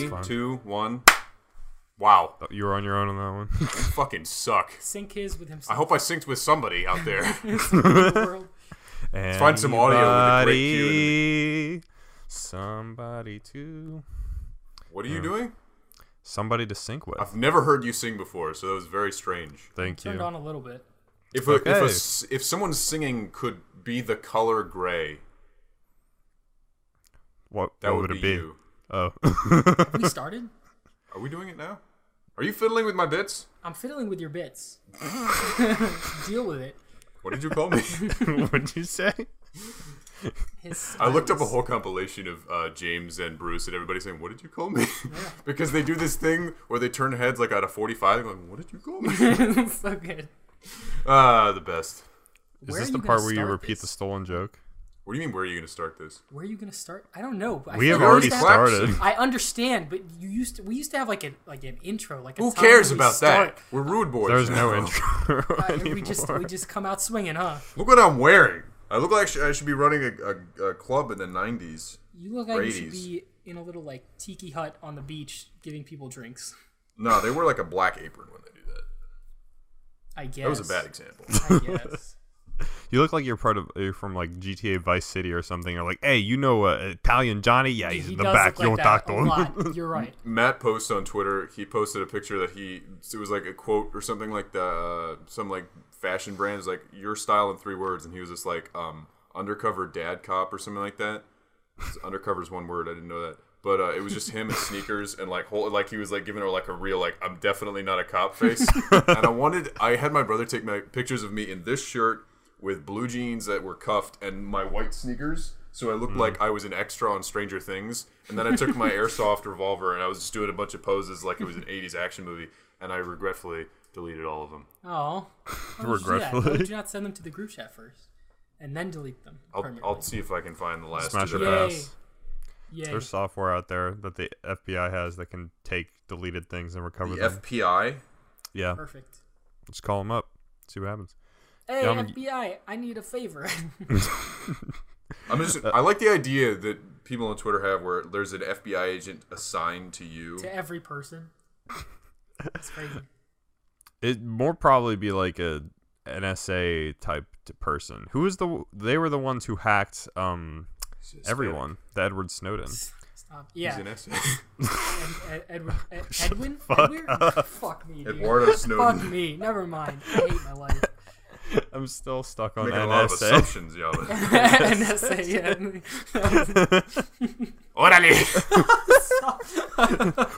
3, 2, 1. Wow. You were on your own on that one. You fucking suck. Sync his with himself. I hope I synced with somebody out there. Let's find some audio with a great cue. Somebody to... What are you doing? Somebody to sync with. I've never heard you sing before, so that was very strange. Thank you. Turned on a little bit. If someone singing could be the color gray, what that would it be? You. Oh. Have we started? Are we doing it now? Are you fiddling with my bits? I'm fiddling with your bits. Deal with it. What did you call me? What did you say? I looked up a whole compilation of James and Bruce and everybody saying, "What did you call me?" Yeah. Because they do this thing where they turn heads like at a 45. They're like, "What did you call me?" So good. The best. Is this the part where you repeat the stolen joke? What do you mean? Where are you going to start this? Where are you going to start? I don't know. We have already started. I understand, but we used to have like an intro. Like who cares about that? We're rude boys. There's no intro anymore. We just come out swinging, huh? Look what I'm wearing. I look like I should be running a club in the 90s. You look like you should be in a little like tiki hut on the beach giving people drinks. No, they wear like a black apron when they do that. I guess. That was a bad example. I guess. You look like you're from like GTA Vice City or something. You're like, hey, you know Italian Johnny? Yeah, he's in the back. Like that a lot. You're right. Matt posted on Twitter. He posted a picture that it was like a quote or something like some like fashion brand is like your style in 3 words, and he was just like undercover dad cop or something like that. Undercover is 1 word. I didn't know that. But it was just him in sneakers and like he was like giving her like a real like I'm definitely not a cop face. And I had my brother take my pictures of me in this shirt with blue jeans that were cuffed and my white sneakers, so I looked like I was an extra on Stranger Things. And then I took my airsoft revolver and I was just doing a bunch of poses like it was an 80s action movie, and I regretfully deleted all of them. Oh. Regretfully? Why did you not send them to the group chat first and then delete them? I'll see if I can find the last Smash two. it pass. Yay. There's software out there that the FBI has that can take deleted things and recover them. FBI? Yeah. Perfect. Just call them up. See what happens. Hey, FBI, I need a favor. I like the idea that people on Twitter have where there's an FBI agent assigned to you. To every person. That's crazy. It more probably be like a NSA type person. They were the ones who hacked everyone. The Edward Snowden. Stop. Yeah. He's an Edwin? Fuck me, dude. Eduardo Snowden. Fuck me. Never mind. I hate my life. I'm still stuck on Making NSA. a lot of assumptions, y'all. NSA, yeah. Orale!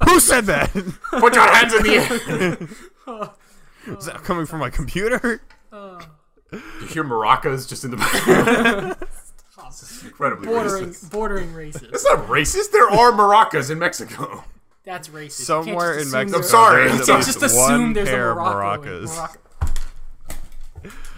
Who said that? Put your hands in the air! Is that coming from my computer? You hear maracas just in the background? This is incredibly racist. Bordering racist. It's not racist. There are maracas in Mexico. That's racist. Somewhere in Mexico. I'm sorry. There's Can't just assume there's a pair of Morocco. maracas.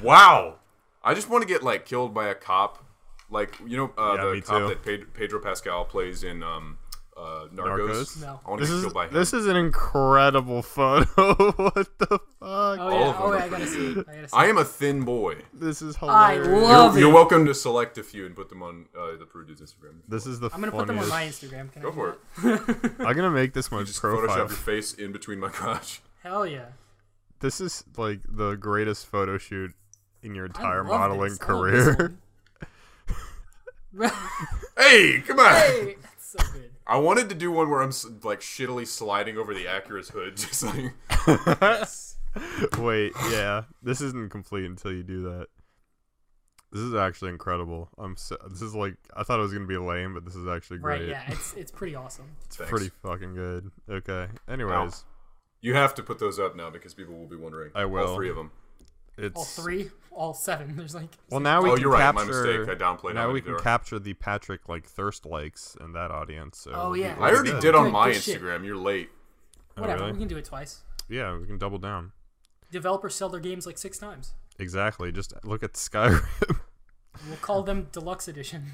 Wow. I just want to get like killed by a cop. Like, you know, the cop too. that Pedro Pascal plays in Narcos? No. I want to get killed by him. This is an incredible photo. What the fuck? Oh, yeah. I gotta see it. I am a thin boy. This is I hilarious. love it. You're welcome to select a few and put them on the Prude's Instagram. This is the I'm gonna put them on my Instagram. Can Go I for it. I'm gonna make this my Just profile. Photoshop your face in between my crotch. Hell yeah. This is like the greatest photo shoot in your entire I love modeling this. I love career. this one. Hey, come on. Hey, that's so good. I wanted to do one where I'm like shittily sliding over the Acura's hood, just like. Wait, yeah, this isn't complete until you do that. This is actually incredible. This is like, I thought it was gonna be lame, but this is actually great. Right? Yeah, it's pretty awesome. It's pretty fucking good. Okay. Anyways, you have to put those up now because people will be wondering. I will. All 3 of them. All 3, all 7. There's like. Well, now we can you're right. capture. My mistake. I downplayed. Now we can capture the Patrick like thirst likes in that audience. So Oh, yeah. I already did on Good my shit. Instagram. You're late. Whatever. really? We can do it twice. Yeah, we can double down. Developers sell their games like 6 times. Exactly. Just look at Skyrim. We'll call them Deluxe Edition.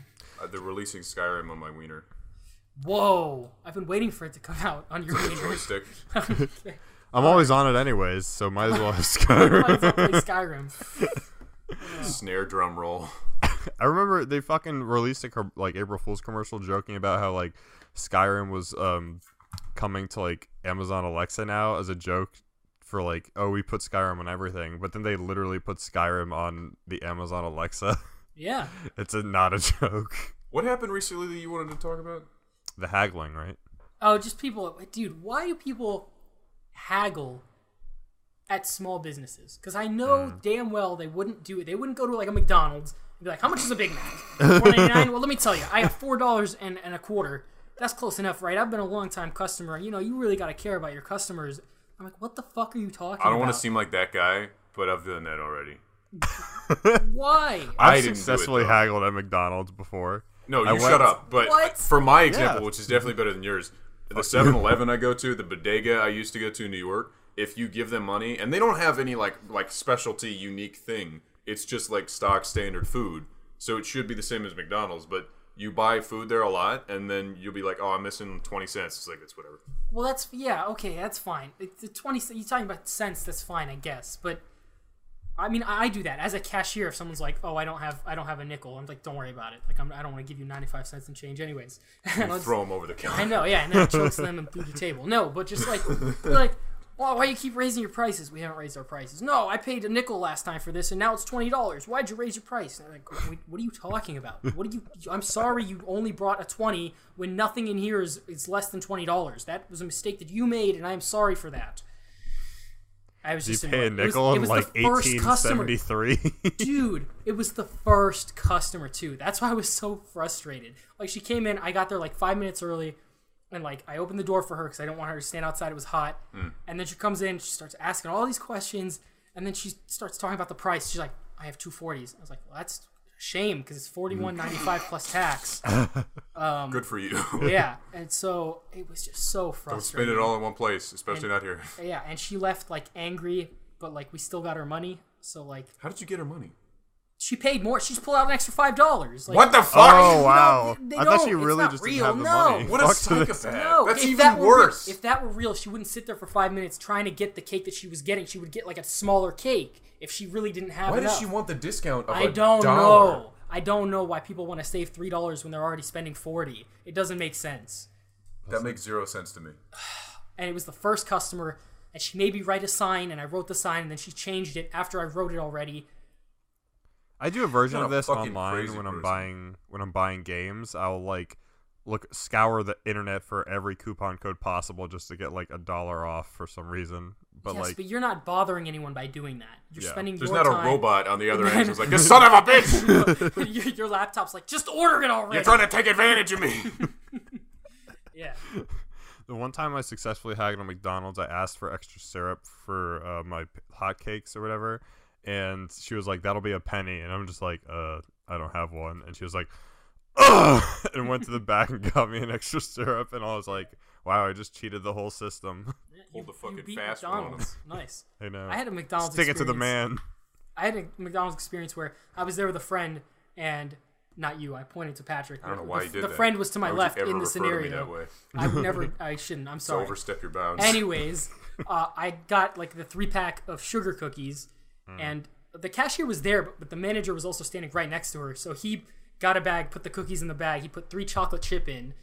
They're releasing Skyrim on my wiener. Whoa! I've been waiting for it to come out on your wiener. Joystick. Okay. I'm always on it anyways, so might as well have Might as well play Skyrim. Skyrim. Snare drum roll. I remember they fucking released a like April Fool's commercial joking about how like Skyrim was coming to like Amazon Alexa now as a joke for like, oh, we put Skyrim on everything, but then they literally put Skyrim on the Amazon Alexa. Yeah. It's not a joke. What happened recently that you wanted to talk about? The haggling, right? Oh, just people. Dude, why do people haggle at small businesses? Because I know damn well they wouldn't do it. They wouldn't go to like a McDonald's and be like, how much is a Big Mac? $4.99? Well, let me tell you, I have $4 and a quarter. That's close enough, right? I've been a long-time customer. You know, you really got to care about your customers. I'm like, what the fuck are you talking about? I don't want to seem like that guy, but I've done that already. Why? I've successfully haggled at McDonald's before. No, you shut up. But What? for my example, which is definitely better than yours, the 7-Eleven I go to, the bodega I used to go to in New York, if you give them money, and they don't have any like specialty unique thing, it's just like stock standard food. So it should be the same as McDonald's, but you buy food there a lot, and then you'll be like, oh, I'm missing 20 cents. It's like, it's whatever. Well, okay, that's fine. The 20, you're talking about cents, that's fine, I guess. But I mean, I do that as a cashier. If someone's like, "Oh, I don't have a nickel," I'm like, "Don't worry about it. Like, I don't want to give you 95 cents in change, anyways." You throw them over the counter. I know, yeah, and then it chokes them and through the table. No, but just like, they're like, "Well, why you keep raising your prices?" We haven't raised our prices. No, I paid a nickel last time for this, and now it's $20. Why'd you raise your price? And I'm like, what are you talking about? I'm sorry, you only brought a 20 when nothing in here is less than $20. That was a mistake that you made, and I am sorry for that. I was just pay a nickel in like 1873. Dude, it was the first customer too. That's why I was so frustrated. Like, she came in, I got there like 5 minutes early, and like I opened the door for her because I don't want her to stand outside. It was hot. And then she comes in, she starts asking all these questions, and then she starts talking about the price. She's like, "I have 240s." I was like, "Well, that's a shame because it's $41.95 plus tax." Good for you. Yeah, and so it was just so frustrating. Don't spend it all in one place, especially not here. Yeah, and she left like angry, but like we still got her money. So like, how did you get her money? She paid more. She just pulled out an extra $5. Like, what the fuck? Oh wow! I thought she really just didn't have the money. What a psychopath! No, that's even worse. If that were real, she wouldn't sit there for 5 minutes trying to get the cake that she was getting. She would get like a smaller cake if she really didn't have enough. Why does she want the discount of I don't know. I don't know why people want to save $3 when they're already spending $40. It doesn't make sense. That makes 0 sense to me. And it was the first customer, and she made me write a sign, and I wrote the sign, and then she changed it after I wrote it already. I do a version of this fucking online when I'm buying games. I'll like scour the internet for every coupon code possible just to get like $1 off for some reason. But yes, like, but you're not bothering anyone by doing that. You're spending There's your not time. a robot on the other end who's like, "This son of a bitch!" your laptop's like, "Just order it already." You're trying to take advantage of me. Yeah. The one time I successfully haggled at McDonald's, I asked for extra syrup for my hotcakes or whatever, and she was like, "That'll be a penny," and I'm just like, "I don't have one," and she was like, "Ugh!" and went to the back and got me an extra syrup, and I was like, "Wow, I just cheated the whole system." Pulled the fucking beat fast one on him. McDonald's. Nice. I know. I had a McDonald's Stick it experience. to the man. I had a McDonald's experience where I was there with a friend, and not you. I pointed to Patrick. I don't know why you did the that. friend was to my Why would left you ever in the refer to me scenario. that way? I would never. I shouldn't. I'm sorry. Overstep your bounds. Anyways, I got like the 3-pack of sugar cookies, and the cashier was there, but the manager was also standing right next to her. So he got a bag, put the cookies in the bag. He put 3 chocolate chip in,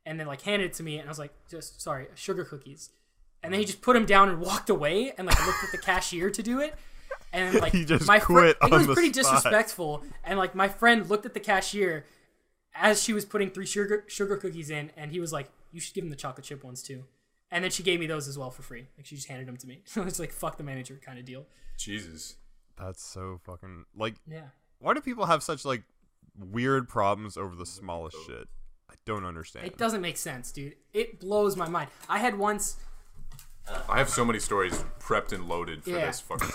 and then like handed it to me. And I was like, "Just sorry, sugar cookies." And then he just put them down and walked away, and like looked at the cashier to do it. And like he just my quit friend, on it was the pretty spot. disrespectful. And like my friend looked at the cashier as she was putting 3 sugar cookies in, and he was like, "You should give him the chocolate chip ones too." And then she gave me those as well for free. Like, she just handed them to me. So it's like, fuck the manager kind of deal. Jesus. That's so fucking like. Yeah. Why do people have such like weird problems over the smallest shit? I don't understand. It doesn't make sense, dude. It blows my mind. I had once. I have so many stories prepped and loaded for this fucking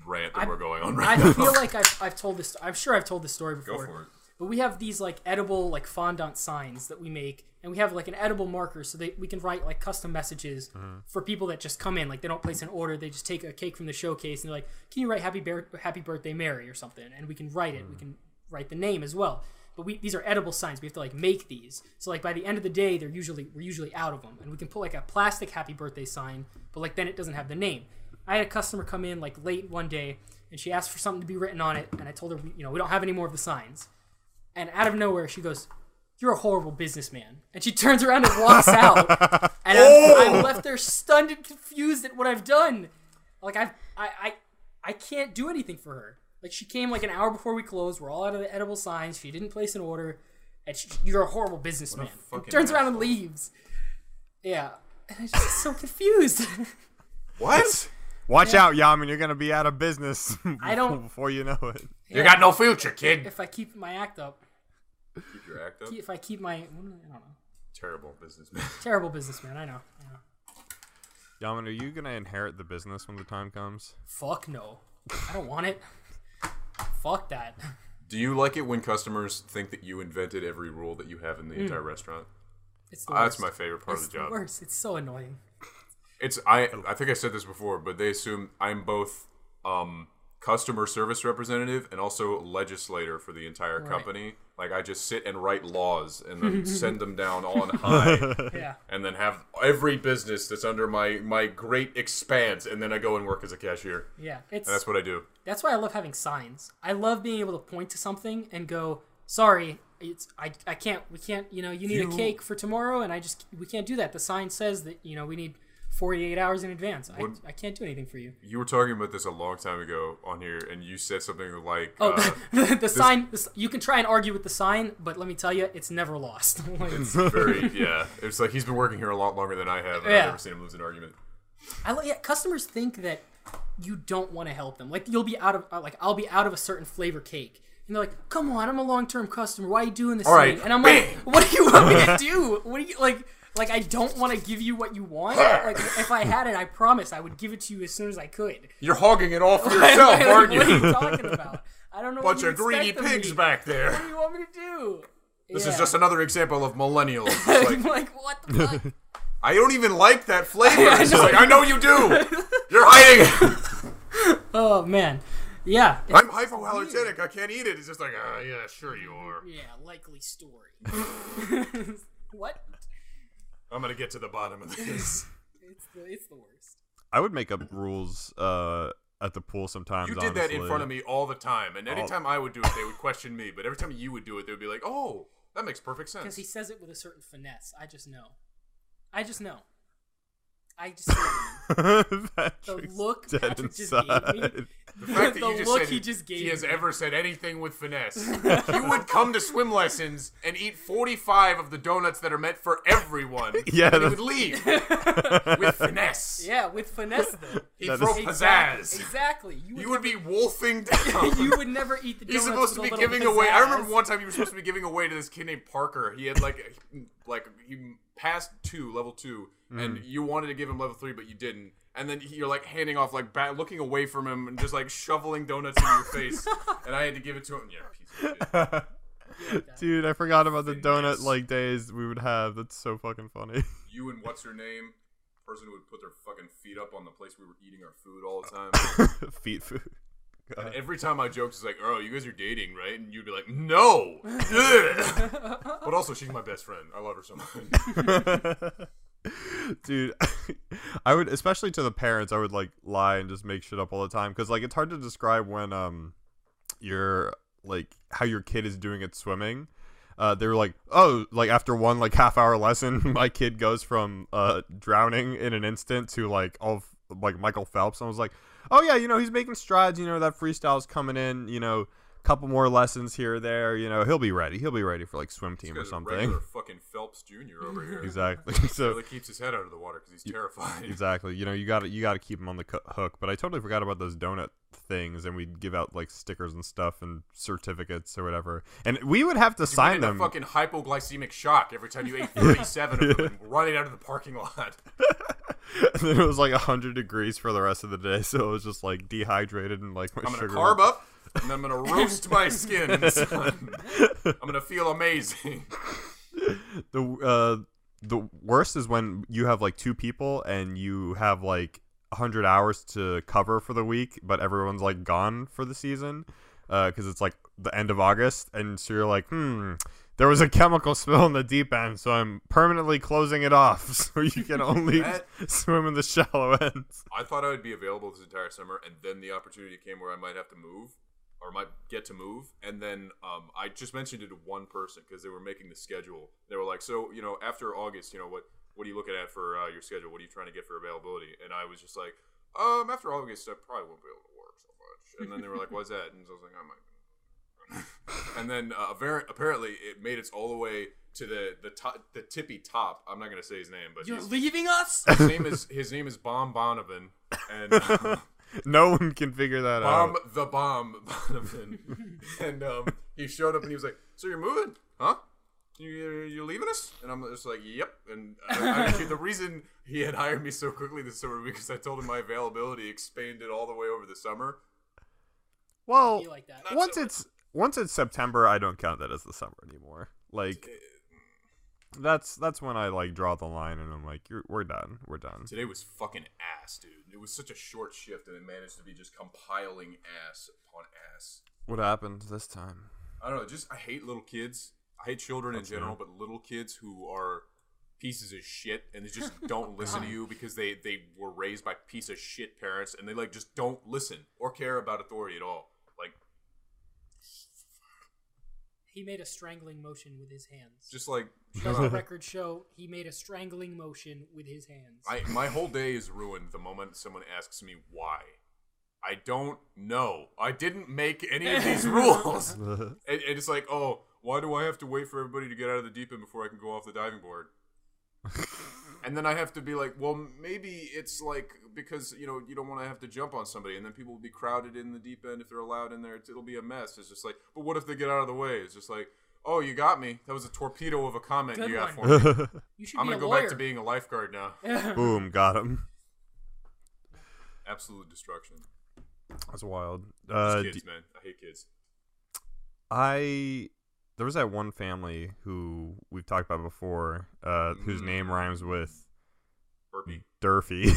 rant that we're going on right now. I feel like I've told this. I'm sure I've told this story before. Go for it. But we have these like edible like fondant signs that we make, and we have like an edible marker so that we can write like custom messages for people that just come in. Like, they don't place an order; they just take a cake from the showcase and they're like, "Can you write Happy Birthday, Mary" or something? And we can write it. We can write the name as well. But these are edible signs. We have to like make these. So like by the end of the day, we're usually out of them, and we can put like a plastic Happy Birthday sign, but like then it doesn't have the name. I had a customer come in like late one day, and she asked for something to be written on it, and I told her we don't have any more of the signs. And out of nowhere, she goes, you're a horrible businessman. And she turns around and walks out. And I'm left there stunned and confused at what I've done. Like, I can't do anything for her. Like, she came like an hour before we closed. We're all out of the edible signs. She didn't place an order. And you're a horrible businessman. And turns around and leaves. Yeah. And I'm just so confused. What? Watch out, Yaman. You're going to be out of business before you know it. Yeah. You got no future, kid. If I keep my act up. Keep your act up? If I keep my... I don't know. Terrible businessman. Terrible businessman, I know. Yaman, are you going to inherit the business when the time comes? Fuck no. I don't want it. Fuck that. Do you like it when customers think that you invented every rule that you have in the entire restaurant? It's the worst. That's my favorite part of the job. It's the worst. It's so annoying. I think I said this before, but they assume I'm both customer service representative and also legislator for the entire company. Like, I just sit and write laws and then send them down on high. Yeah. And then have every business that's under my great expanse, and then I go and work as a cashier. Yeah. And that's what I do. That's why I love having signs. I love being able to point to something and go, sorry, we can't, you need a cake for tomorrow, and we can't do that. The sign says that, we need 48 hours in advance. I can't do anything for you. You were talking about this a long time ago on here, and you said something like... the sign... You can try and argue with the sign, but let me tell you, it's never lost. It's very... Yeah. It's like he's been working here a lot longer than I have, and I've never seen him lose an argument. Customers think that you don't want to help them. Like, you'll be out of... I'll be out of a certain flavor cake. And they're like, come on, I'm a long-term customer. Why are you doing this to me? And I'm like, what do you want me to do? What do you... Like, I don't want to give you what you want. Like, if I had it, I promise I would give it to you as soon as I could. You're hogging it all for yourself, aren't you? What are you talking about? I don't know. Bunch of greedy pigs back there. What do you want me to do? This is just another example of millennials. Like, what the fuck? I don't even like that flavor. It's just like, I know you do. You're hiding it. Oh, man. Yeah. I'm hypoallergenic. I can't eat it. It's just like, yeah, sure you are. Yeah, likely story. What? I'm going to get to the bottom of this. It's the worst. I would make up rules at the pool sometimes. You did that in front of me all the time. And anytime I would do it, they would question me. But every time you would do it, they would be like, oh, that makes perfect sense. Because he says it with a certain finesse. I just know. I just know. The look Patrick just gave me. The fact that he just said he has ever said anything with finesse. You would come to swim lessons and eat 45 of the donuts that are meant for everyone. Yeah, and he would leave with finesse. Yeah, with finesse though. He'd throw pizzazz. Exactly. You would be wolfing down. You would never eat the donuts. He's supposed to be giving away. I remember one time you were supposed to be giving away to this kid named Parker. He had he passed level 2, and you wanted to give him level 3, but you didn't. And then you're like handing off, like looking away from him and just like shoveling donuts in your face. And I had to give it to him. Yeah, piece of shit. Dude, I forgot about the donut days we would have. That's so fucking funny. You and what's her name? Person who would put their fucking feet up on the place we were eating our food all the time. Feet food. God. And every time I joked, it's like, oh, you guys are dating, right? And you'd be like, no. But also, she's my best friend. I love her so much. Dude, I would, especially to the parents, I would like lie and just make shit up all the time, because like it's hard to describe when you're like how your kid is doing at swimming. They were like, oh, like after one like half-hour lesson, my kid goes from drowning in an instant to like like Michael Phelps. And I was like, oh yeah, he's making strides. That freestyle's coming in. Couple more lessons here or there. He'll be ready. He'll be ready for like swim team or something. Regular fucking Phelps Jr. over here. Exactly. So he really keeps his head out of the water because he's terrified. Exactly. You got to keep him on the hook. But I totally forgot about those donut things, and we'd give out like stickers and stuff and certificates or whatever, and we would have to sign them. Fucking hypoglycemic shock every time you ate 37 of them running out of the parking lot. And then it was like 100 degrees for the rest of the day, so it was just like dehydrated and like my sugar. I'm gonna carb up, and then I'm gonna roast my skin in the sun. I'm gonna feel amazing. The worst is when you have like 2 people and you have like 100 hours to cover for the week, but everyone's like gone for the season because it's like the end of August, and so you're like, there was a chemical spill in the deep end, so I'm permanently closing it off so you can only swim in the shallow ends. I thought I would be available this entire summer, and then the opportunity came where I might have to move. or might get to move. And then I just mentioned it to one person because they were making the schedule. They were like, so, after August, what are you looking at for your schedule? What are you trying to get for availability? And I was just like, after August, I probably won't be able to work so much. And then they were like, why's that? And so I was like, I might. And then apparently it made it all the way to the tippy top. I'm not gonna say his name, but you're leaving us. His name is Bomb Bonovan, and no one can figure that out. Bomb Bonovan, and he showed up and he was like, "So you're moving, huh? You're leaving us?" And I'm just like, "Yep." And the reason he had hired me so quickly this summer because I told him my availability expanded all the way over the summer. Well, like that. Once it's September, I don't count that as the summer anymore. Like, that's when I like draw the line, and I'm like, we're done. Today was fucking ass, dude. It was such a short shift, and it managed to be just compiling ass upon ass. What happened this time? I don't know. I hate little kids. I hate children in general, but little kids who are pieces of shit and they just don't listen to you because they were raised by piece of shit parents, and they like just don't listen or care about authority at all. Like. He made a strangling motion with his hands. Just like... Does the record show he made a strangling motion with his hands. My whole day is ruined the moment someone asks me why. I don't know. I didn't make any of these rules. And it's like, oh, why do I have to wait for everybody to get out of the deep end before I can go off the diving board? And then I have to be like, well, maybe it's like because you don't want to have to jump on somebody, and then people will be crowded in the deep end if they're allowed in there. It'll be a mess. It's just like, but what if they get out of the way? It's just like, oh, you got me. That was a torpedo of a comment Good you got one. for me. You should I'm be gonna go lawyer. back to being a lifeguard now. Boom, got him. Absolute destruction. That's wild. Kids, man. I hate kids. There was that one family who we've talked about before, whose name rhymes with Burpee. Durfee.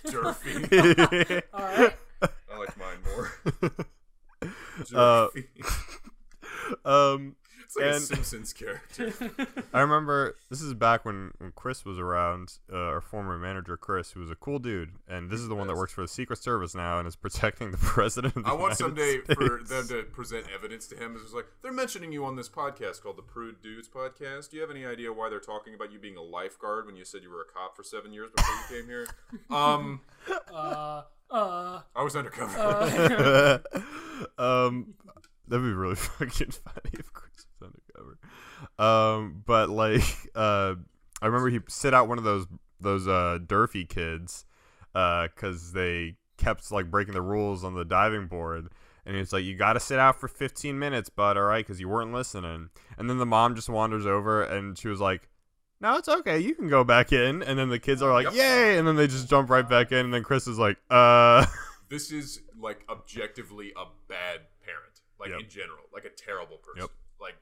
Durfee. All right. I like mine more. Durfee. It's like a Simpsons character. I remember this is back when Chris was around, our former manager Chris, who was a cool dude, and this is the one that works for the Secret Service now and is protecting the president of the United someday States. for them to present evidence to him. It's just like, they're mentioning you on this podcast called the Prude Dudes podcast. Do you have any idea why they're talking about you being a lifeguard when you said you were a cop for 7 years before you came here? I was undercover. That'd be really fucking funny if Chris was undercover. But like, I remember he sit out one of those Durfee kids, because they kept like breaking the rules on the diving board, and it's like, you got to sit out for 15 minutes, bud. All right, because you weren't listening. And then the mom just wanders over, and she was like, "No, it's okay. You can go back in." And then the kids are like, "Yay!" And then they just jump right back in. And then Chris is like, This is like objectively a bad parent. Like, in general, like a terrible person. Yep. Like,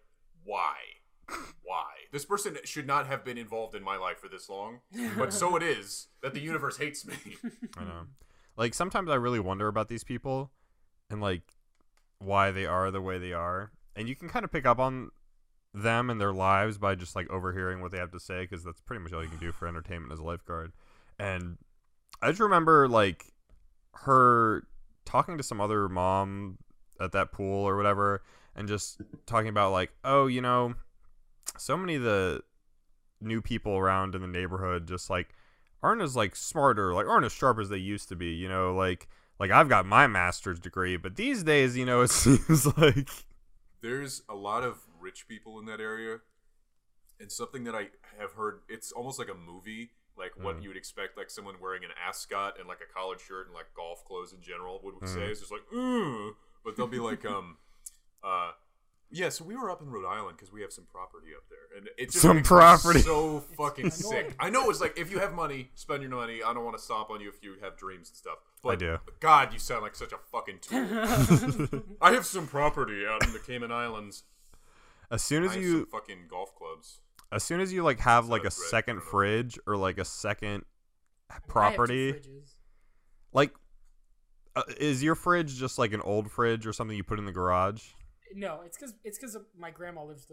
why? Why? This person should not have been involved in my life for this long, but so it is that the universe hates me. I know. Like, sometimes I really wonder about these people and, like, why they are the way they are. And you can kind of pick up on them and their lives by just, like, overhearing what they have to say, because that's pretty much all you can do for entertainment as a lifeguard. And I just remember, like, her talking to some other mom at that pool or whatever, and just talking about like, oh, so many of the new people around in the neighborhood just like aren't as like smart or like aren't as sharp as they used to be, like I've got my master's degree, but these days, it seems like there's a lot of rich people in that area, and something that I have heard, it's almost like a movie, like what you would expect, like someone wearing an ascot and like a collared shirt and like golf clothes in general would say. It's just like, but they'll be like, yeah, so we were up in Rhode Island because we have some property up there, and it just makes me so fucking sick. I know it's like, if you have money, spend your money. I don't want to stomp on you if you have dreams and stuff. But I do. God, you sound like such a fucking tool. I have some property out in the Cayman Islands. As soon as you some fucking golf clubs. As soon as you like have like a second fridge or like a second property, like, is your fridge just like an old fridge or something you put in the garage? No, it's because my grandma lives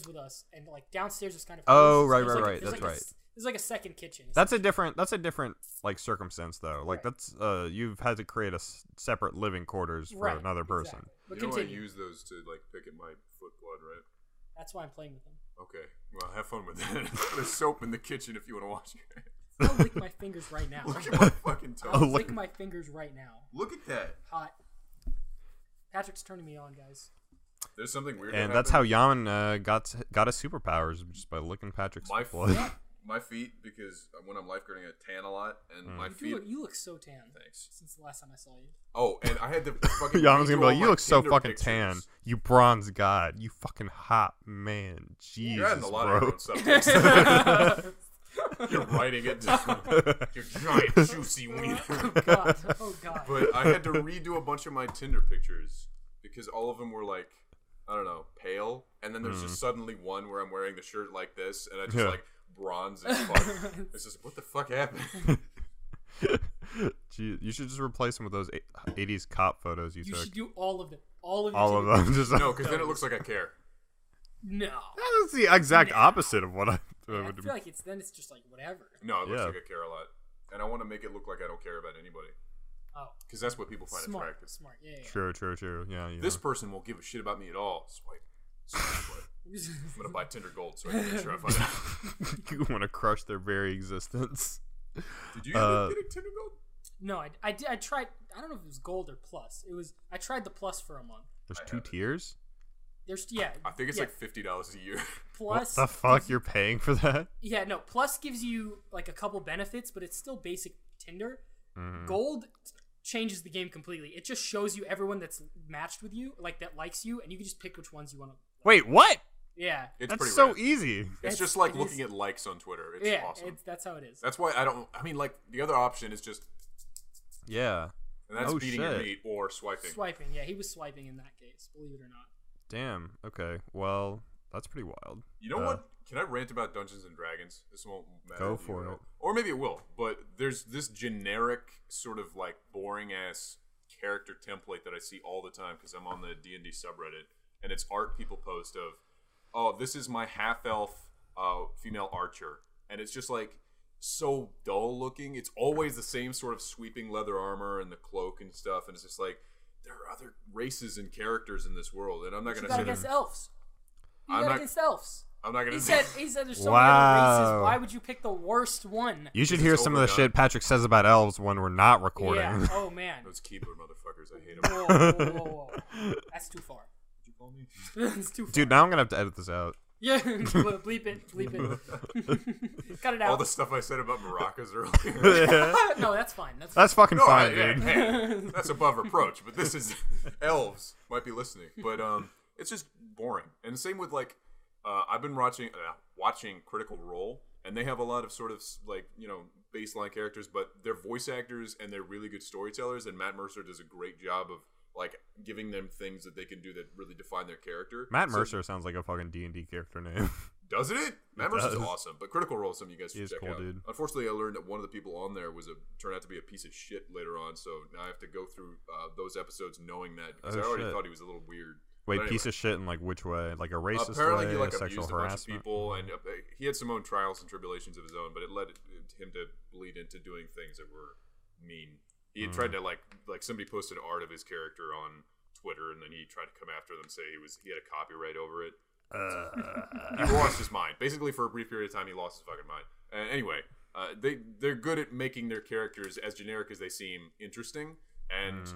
with us, and like downstairs is kind of. Oh, hers. right. There's That's right. There's like a second kitchen. That's a different like circumstance though. Like Right. that's you've had to create a separate living quarters for Right, another person. exactly. But You know I continue. use those to like pick at my foot blood, right? That's why I'm playing with them. Okay. Well, have fun with that. There's soap in the kitchen if you want to wash your hands. I'll lick my fingers right now. Look at my fucking toe. I'll lick my fingers right now. Look at that. Hot. Patrick's turning me on, guys. There's something weird. And that that's how happened. Yaman got his superpowers, just by licking Patrick's My blood. My feet, because when I'm lifeguarding, I tan a lot, and my feet. You look so tan. Thanks. Since the last time I saw you. Oh, and I had to fucking. Yaman's gonna be redo like, all "You my look so Tinder fucking pictures. tan, you bronze god, you fucking hot man, Jesus, You're adding a lot bro." of your own subtext. You're writing it down. Your giant juicy wiener. Oh god. Oh god. But I had to redo a bunch of my Tinder pictures because all of them were like, I don't know, pale, and then there's just suddenly one where I'm wearing the shirt like this, and I just like bronze as fuck. It's just what the fuck happened? Gee, you should just replace them with those 80s cop photos you You took. should do all of them. All of them. Just No, because then it looks like I care. No. That's the exact No. opposite of what I I would feel like it's just like whatever. No, it looks Yeah. like I care a lot, and I want to make it look like I don't care about anybody, Oh. because that's what people find Smart. attractive. Smart. Yeah. True. Yeah, This person won't give a shit about me at all. Swipe. I'm gonna buy Tinder Gold so I can make sure I find out. You want to crush their very existence. Did you end up getting Tinder Gold? No, I did. I tried. I don't know if it was gold or plus. I tried the plus for a month. There's two tiers? There's I think it's like $50 a year. plus. What the fuck? You're paying for that? Yeah, no. Plus gives you like a couple benefits, but it's still basic Tinder. Mm-hmm. Gold changes the game completely. It just shows you everyone that's matched with you, like that likes you, and you can just pick which ones you want to. Wait, what? Yeah. It's That's pretty so rad. easy. It's just like looking at likes on Twitter. It's Yeah, awesome. that's how it is. That's why I mean, like, the other option is just, Yeah. and that's Oh, beating your shit. meat or swiping. Swiping, yeah, he was swiping in that case, believe it or not. Damn. Okay. Well, that's pretty wild. You know what? Can I rant about Dungeons and Dragons? This won't matter. Go to you for at it. all. Or maybe it will. But there's this generic sort of like boring ass character template that I see all the time because I'm on the D&D subreddit, and it's art people post of, oh, this is my half elf female archer, and it's just like so dull looking. It's always the same sort of sweeping leather armor and the cloak and stuff, and it's just like there are other races and characters in this world, and I'm not You gonna got say against that. elves. You I'm got not- against elves. I'm not gonna He say. said there's so many other races. Wow. Why would you pick the worst one? You should This hear is some of the overdone. shit Patrick says about elves when we're not recording. Yeah. Oh man. Those Keebler motherfuckers, I hate them. Whoa. That's too far. Did you call me? That's too far. Dude, now I'm gonna have to edit this out. Yeah. Bleep it. Cut it out. All the stuff I said about maracas earlier. No, that's fine. That's That's fucking No, fine, hey, dude. hey, that's above reproach. But this is elves might be listening, but it's just boring. And the same with like I've been watching Critical Role, and they have a lot of sort of like baseline characters, but they're voice actors and they're really good storytellers. And Matt Mercer does a great job of like giving them things that they can do that really define their character. Matt So- Mercer sounds like a fucking D&D character name. Doesn't it? Matt Mercer's does. awesome, but Critical Role is something you guys should He is check cool, out. dude. Unfortunately, I learned that one of the people on there turned out to be a piece of shit later on, so now I have to go through those episodes knowing that because Oh, I already shit. thought he was a little weird. Wait, But anyway. piece of shit in like which way? Like a racist Apparently, way, he like sexual abused a bunch of harassment? people, and he had some own trials and tribulations of his own, but it led him to bleed into doing things that were mean. He had tried to like somebody posted art of his character on Twitter, and then he tried to come after them, say he had a copyright over it. He lost his mind. Basically, for a brief period of time, he lost his fucking mind. Anyway, they're good at making their characters as generic as they seem interesting, and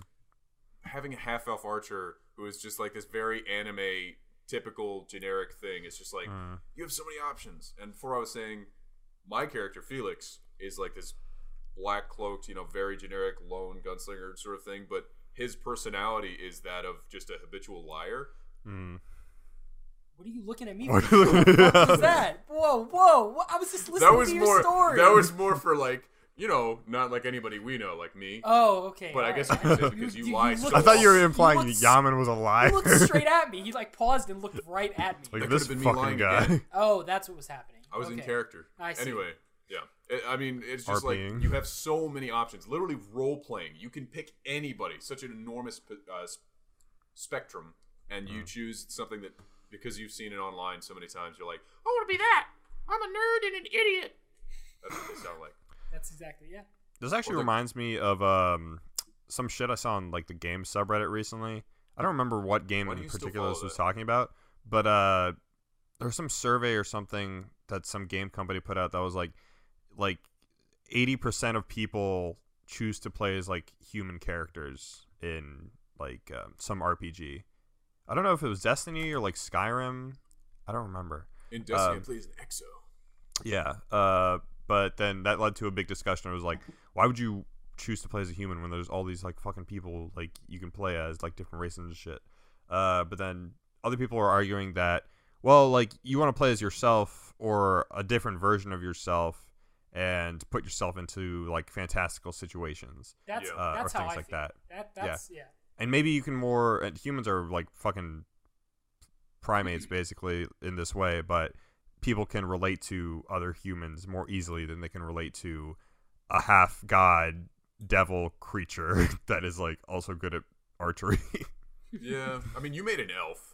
having a half elf archer who is just like this very anime typical generic thing. It's just like you have so many options. And before I was saying, my character Felix is like this black cloaked, very generic lone gunslinger sort of thing, but his personality is that of just a habitual liar. What are you looking at me What for? are you What looking the fuck at? was that? Whoa. I was just listening That was to your more. story. That was more for like not like anybody we know, like me. Oh, okay. But I all guess right. you could say because you lie so looked- I thought you were often. implying You looked- Yaman was a liar. He looked straight at me. He like paused and looked right at me. Like That this could've been me fucking lying guy. again. Oh, that's what was happening. I was in Okay. character. I see. Anyway, yeah. I mean, it's just like RPing. you have so many options. Literally role playing. You can pick anybody. Such an enormous spectrum. and you choose something that because you've seen it online so many times, you're like, I want to be that. I'm a nerd and an idiot. That's what they sound like. That's exactly This actually reminds me of some shit I saw on like the game subreddit recently. I don't remember what game in particular this was talking about, but there was some survey or something that some game company put out that was like 80% of people choose to play as like human characters in like some RPG. I don't know if it was Destiny or like Skyrim. I don't remember. In Destiny, it plays an EXO. Yeah. But then that led to a big discussion. It was like, why would you choose to play as a human when there's all these like fucking people like you can play as like different races and shit? But then other people are arguing that, well, like you want to play as yourself or a different version of yourself and put yourself into like fantastical situations. That's or how things I like feel. that. That's And maybe you can more. And humans are like fucking primates, basically, in this way. But people can relate to other humans more easily than they can relate to a half god devil creature that is like also good at archery. Yeah, I mean, you made an elf.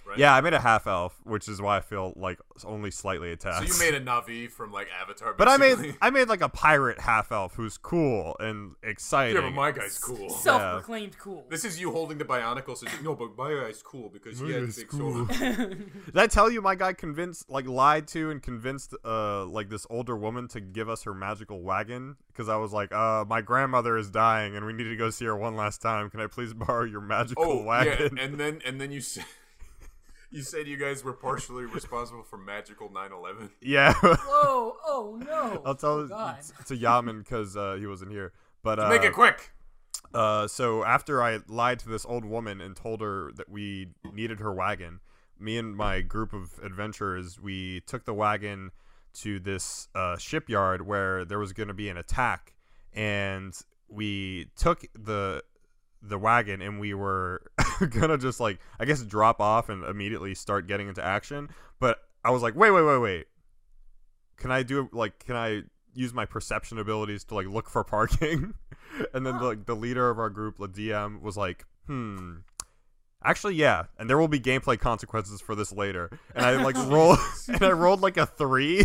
Right? Yeah, I made a half elf, which is why I feel like only slightly attached. So you made a Navi from like Avatar, but basically. I made like a pirate half elf who's cool and exciting. Yeah, but my guy's cool. Self-proclaimed cool. This is you holding the Bionicle. So no, but my guy's cool because he has a big sword. Did I tell you my guy lied to and convinced like this older woman to give us her magical wagon? Because I was like, my grandmother is dying and we need to go see her one last time. Can I please borrow your magical wagon? Yeah, and then you said. You said you guys were partially responsible for magical 9/11. Yeah. Whoa! Oh no! I'll tell God. it's a Yaman because he wasn't here. But make it quick. So after I lied to this old woman and told her that we needed her wagon, me and my group of adventurers, we took the wagon to this shipyard where there was going to be an attack, and we took the wagon and we were gonna just like I guess drop off and immediately start getting into action, but I was like wait, can I use my perception abilities to like look for parking? And then like the leader of our group, the DM, was like actually yeah, and there will be gameplay consequences for this later. And I like rolled like a 3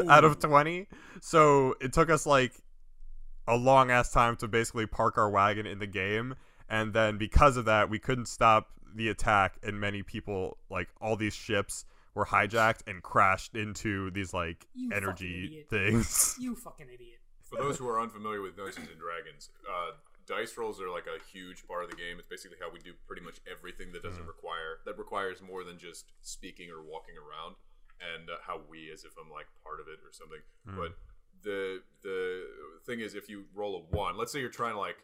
out of 20, so it took us like a long ass time to basically park our wagon in the game, and then because of that we couldn't stop the attack, and many people, like all these ships, were hijacked and crashed into these like energy things. You fucking idiot. For those who are unfamiliar with Dungeons and Dragons, dice rolls are like a huge part of the game. It's basically how we do pretty much everything that requires more than just speaking or walking around, and how we, as if I'm like part of it or something. But the thing is, if you roll a 1, let's say you're trying to like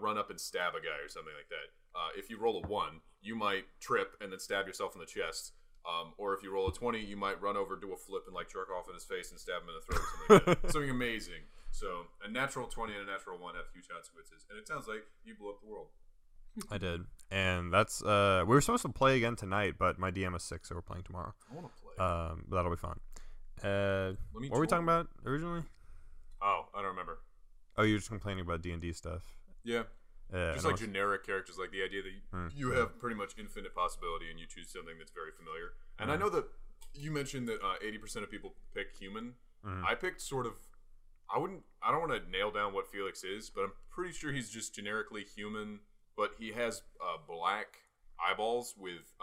run up and stab a guy or something like that. If you roll a 1, you might trip and then stab yourself in the chest. Or if you roll a 20, you might run over, do a flip, and like jerk off in his face and stab him in the throat or something like that. Something amazing. So a natural 20 and a natural 1 have huge consequences, and it sounds like you blew up the world. I did, and that's we were supposed to play again tonight, but my DM is sick, so we're playing tomorrow. I want to play. But that'll be fun. What were we talking about originally? Oh, I don't remember. Oh, you were just complaining about D&D stuff. Yeah. Just like generic characters, like the idea that you have pretty much infinite possibility and you choose something that's very familiar. And I know that you mentioned that 80% of people pick human. I picked sort of, I don't want to nail down what Felix is, but I'm pretty sure he's just generically human, but he has black eyeballs with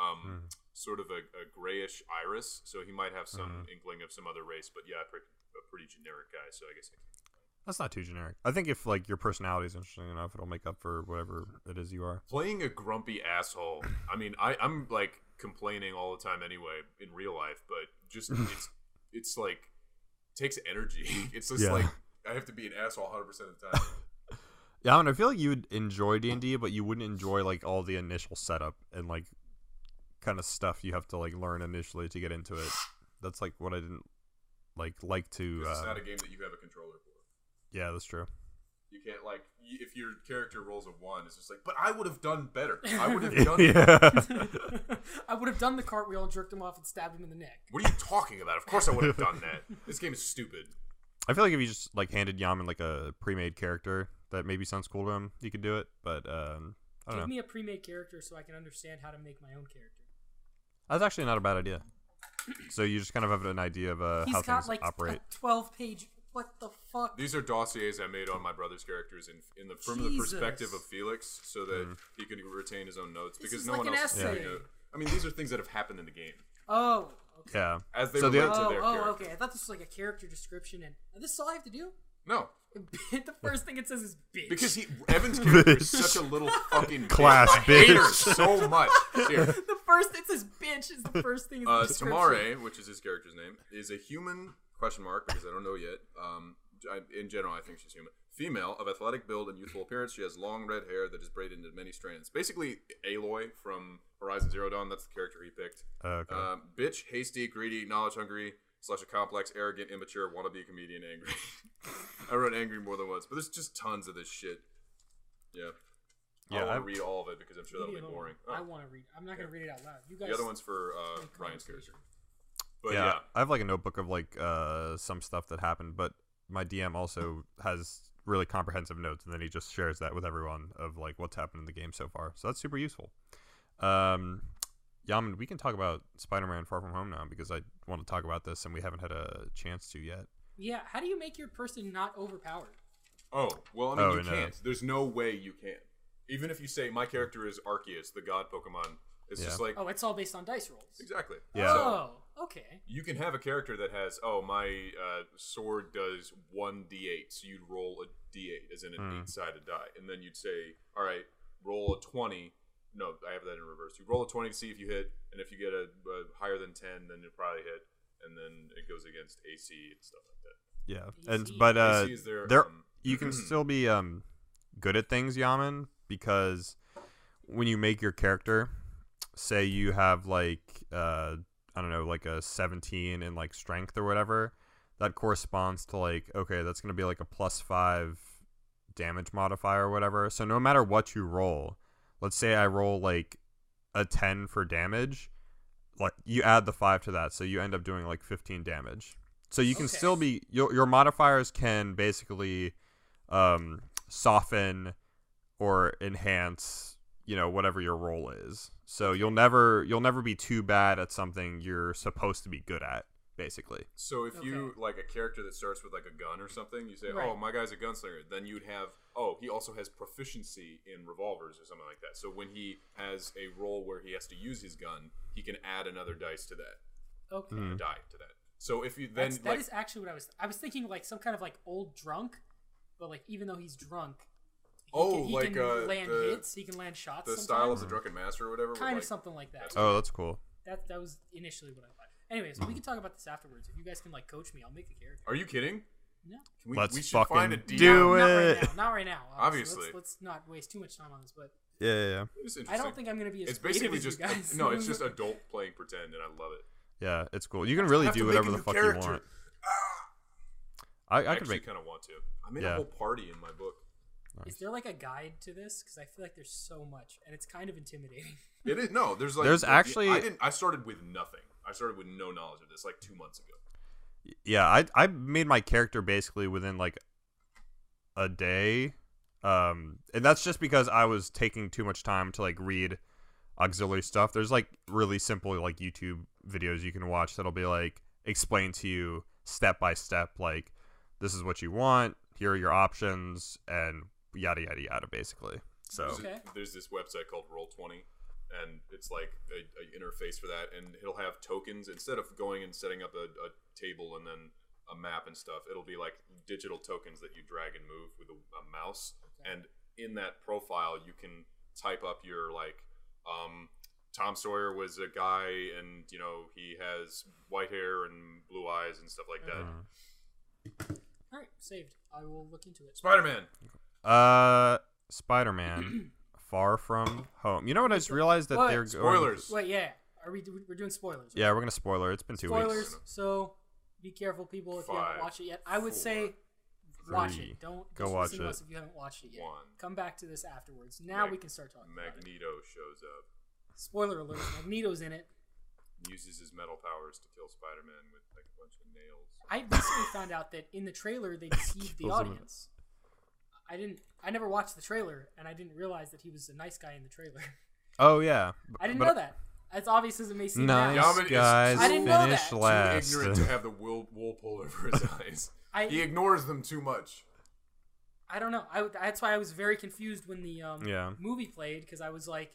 sort of a grayish iris, so he might have some inkling of some other race. But yeah, I picked a pretty generic guy, so I guess that's not too generic. I think if like your personality is interesting enough, it'll make up for whatever it is you are. Playing a grumpy asshole. I mean, I'm like complaining all the time anyway in real life, but just it's like takes energy. It's just like I have to be an asshole 100% of the time. Yeah, I feel like you would enjoy D&D, but you wouldn't enjoy like all the initial setup and like kind of stuff you have to like learn initially to get into it. That's like what I didn't like to. It's not a game that you have a controller for. Yeah, that's true. You can't like if your character rolls a 1, it's just like, but I would have done better. I would have done. I would have done the cartwheel and jerked him off and stabbed him in the neck. What are you talking about? Of course I would have done that. This game is stupid. I feel like if you just like handed Yaman like a pre-made character that maybe sounds cool to him, he could do it. But I don't Give know. me a pre-made character so I can understand how to make my own character. That's actually not a bad idea. So you just kind of have an idea of He's how got things like operate. a 12-page. What the fuck? These are dossiers I made on my brother's characters from the Jesus. perspective of Felix, so that he can retain his own notes This because is no like one an else is essay. doing it. I mean, these are things that have happened in the game Oh. Okay. Yeah. as they So the relate other- to their character. Okay. I thought this was like a character description, and this is all I have to do. No, The first thing it says is bitch. because Evan's character is such a little fucking Class bitch. I hate her bitch. so much. Here, the first it says bitch is the first thing. In the description. Tamare, which is his character's name, is a human question mark because I don't know yet. In general, I think she's human. Female of athletic build and youthful appearance. She has long red hair that is braided into many strands. Basically, Aloy from Horizon Zero Dawn. That's the character he picked. Okay. Bitch, hasty, greedy, knowledge hungry, / a complex, arrogant, immature, wannabe comedian, angry. I wrote angry more than once, but there's just tons of this shit. Yeah. I don't want to read all of it because I'm sure that'll be boring. I want to read. I'm not going to read it out loud. You guys. The other one's for Ryan's character. But yeah, I have like a notebook of like some stuff that happened, but my DM also has really comprehensive notes, and then he just shares that with everyone of like what's happened in the game so far. So that's super useful. Yaman, we can talk about Spider-Man Far From Home now because I want to talk about this and we haven't had a chance to yet. Yeah. How do you make your person not overpowered? Oh, well, I mean, you can't. There's no way you can. Even if you say, my character is Arceus, the god Pokemon, it's just like... Oh, it's all based on dice rolls. Exactly. Yeah. Oh, okay. You can have a character that has, my sword does 1d8, so you'd roll a d8, as in an 8-sided die. And then you'd say, all right, roll a 20. No, I have that in reverse. You roll a 20 to see if you hit, and if you get a higher than 10, then you'll probably hit. And then it goes against AC and stuff like that. Yeah, AC. but AC is their, you can still be good at things, Yaman, because when you make your character, say you have like I don't know, like a 17 in like strength or whatever, that corresponds to like, okay, that's gonna be like a +5 damage modifier or whatever. So no matter what you roll, let's say I roll like a 10 for damage, like you add the 5 to that, so you end up doing like 15 damage. So you can still be your modifiers can basically soften or enhance, whatever your role is. So you'll never be too bad at something you're supposed to be good at, basically. So if you like a character that starts with like a gun or something, you say, Right. "Oh, my guy's a gunslinger." Then you'd have, he also has proficiency in revolvers or something like that. So when he has a role where he has to use his gun, he can add another dice to that. Okay. A die to that. So if you then That is actually what I was thinking, like some kind of like old drunk, but like even though he's drunk, he can land hits, he can land shots. the sometimes. style of the Drunken Master or whatever. Kind with, of something like that. Oh, that's cool. That was initially what I thought. Anyways, we can talk about this afterwards. If you guys can like coach me, I'll make a character. Are you kidding? No. Can Let's we should find a fucking DM. do Not it. right now. Not right now. Obviously. Let's not waste too much time on this. But Yeah. It's I interesting. don't think I'm gonna be as It's basically creative as just you guys. no. It's just adult playing pretend, and I love it. Yeah, it's cool. You can really have do to whatever make a the new fuck character. you want. I could actually make. kind of want to. I made Yeah. a whole party in my book. Is there like a guide to this? Because I feel like there's so much, and it's kind of intimidating. It is no. There's like There's actually- I started with nothing. I started with no knowledge of this like 2 months ago. Yeah, I made my character basically within like a day, and that's just because I was taking too much time to like read auxiliary stuff. There's like really simple like YouTube videos you can watch that'll be like explain to you step by step, like this is what you want, here are your options, and yada yada yada, basically. So Okay. There's this website called Roll20, and it's like a interface for that, and it'll have tokens instead of going and setting up a table and then a map and stuff. It'll be like digital tokens that you drag and move with a mouse, and in that profile you can type up your like Tom Sawyer was a guy, and he has white hair and blue eyes and stuff like that. All right, saved. I will look into it. Spider-Man. Spider-Man Far From Home. You know what I just realized that What? they're Spoilers. Wait, yeah. We're doing spoilers? Yeah, we're gonna spoiler. It's been 2 weeks. Spoilers. So be careful, people, if you haven't 5, watched it yet. I would 4, say watch 3. it. Don't Go just watch listen to it. us if you haven't watched it yet. 1. Come back to this afterwards. Now we can start talking about it. Magneto shows up, Spoiler alert: Magneto's in it. uses his metal powers to kill Spider-Man with like a bunch of nails. I recently found out that in the trailer they deceived the Kills him. audience. I never watched the trailer, and I didn't realize that he was a nice guy in the trailer. Oh yeah, I didn't know that. As obvious as it may seem nice now. Yaman guys I didn't know finish that. last. Too ignorant to have the wool pulled over his eyes. He ignores them too much. I don't know. That's why I was very confused when the Yeah. movie played, because I was like,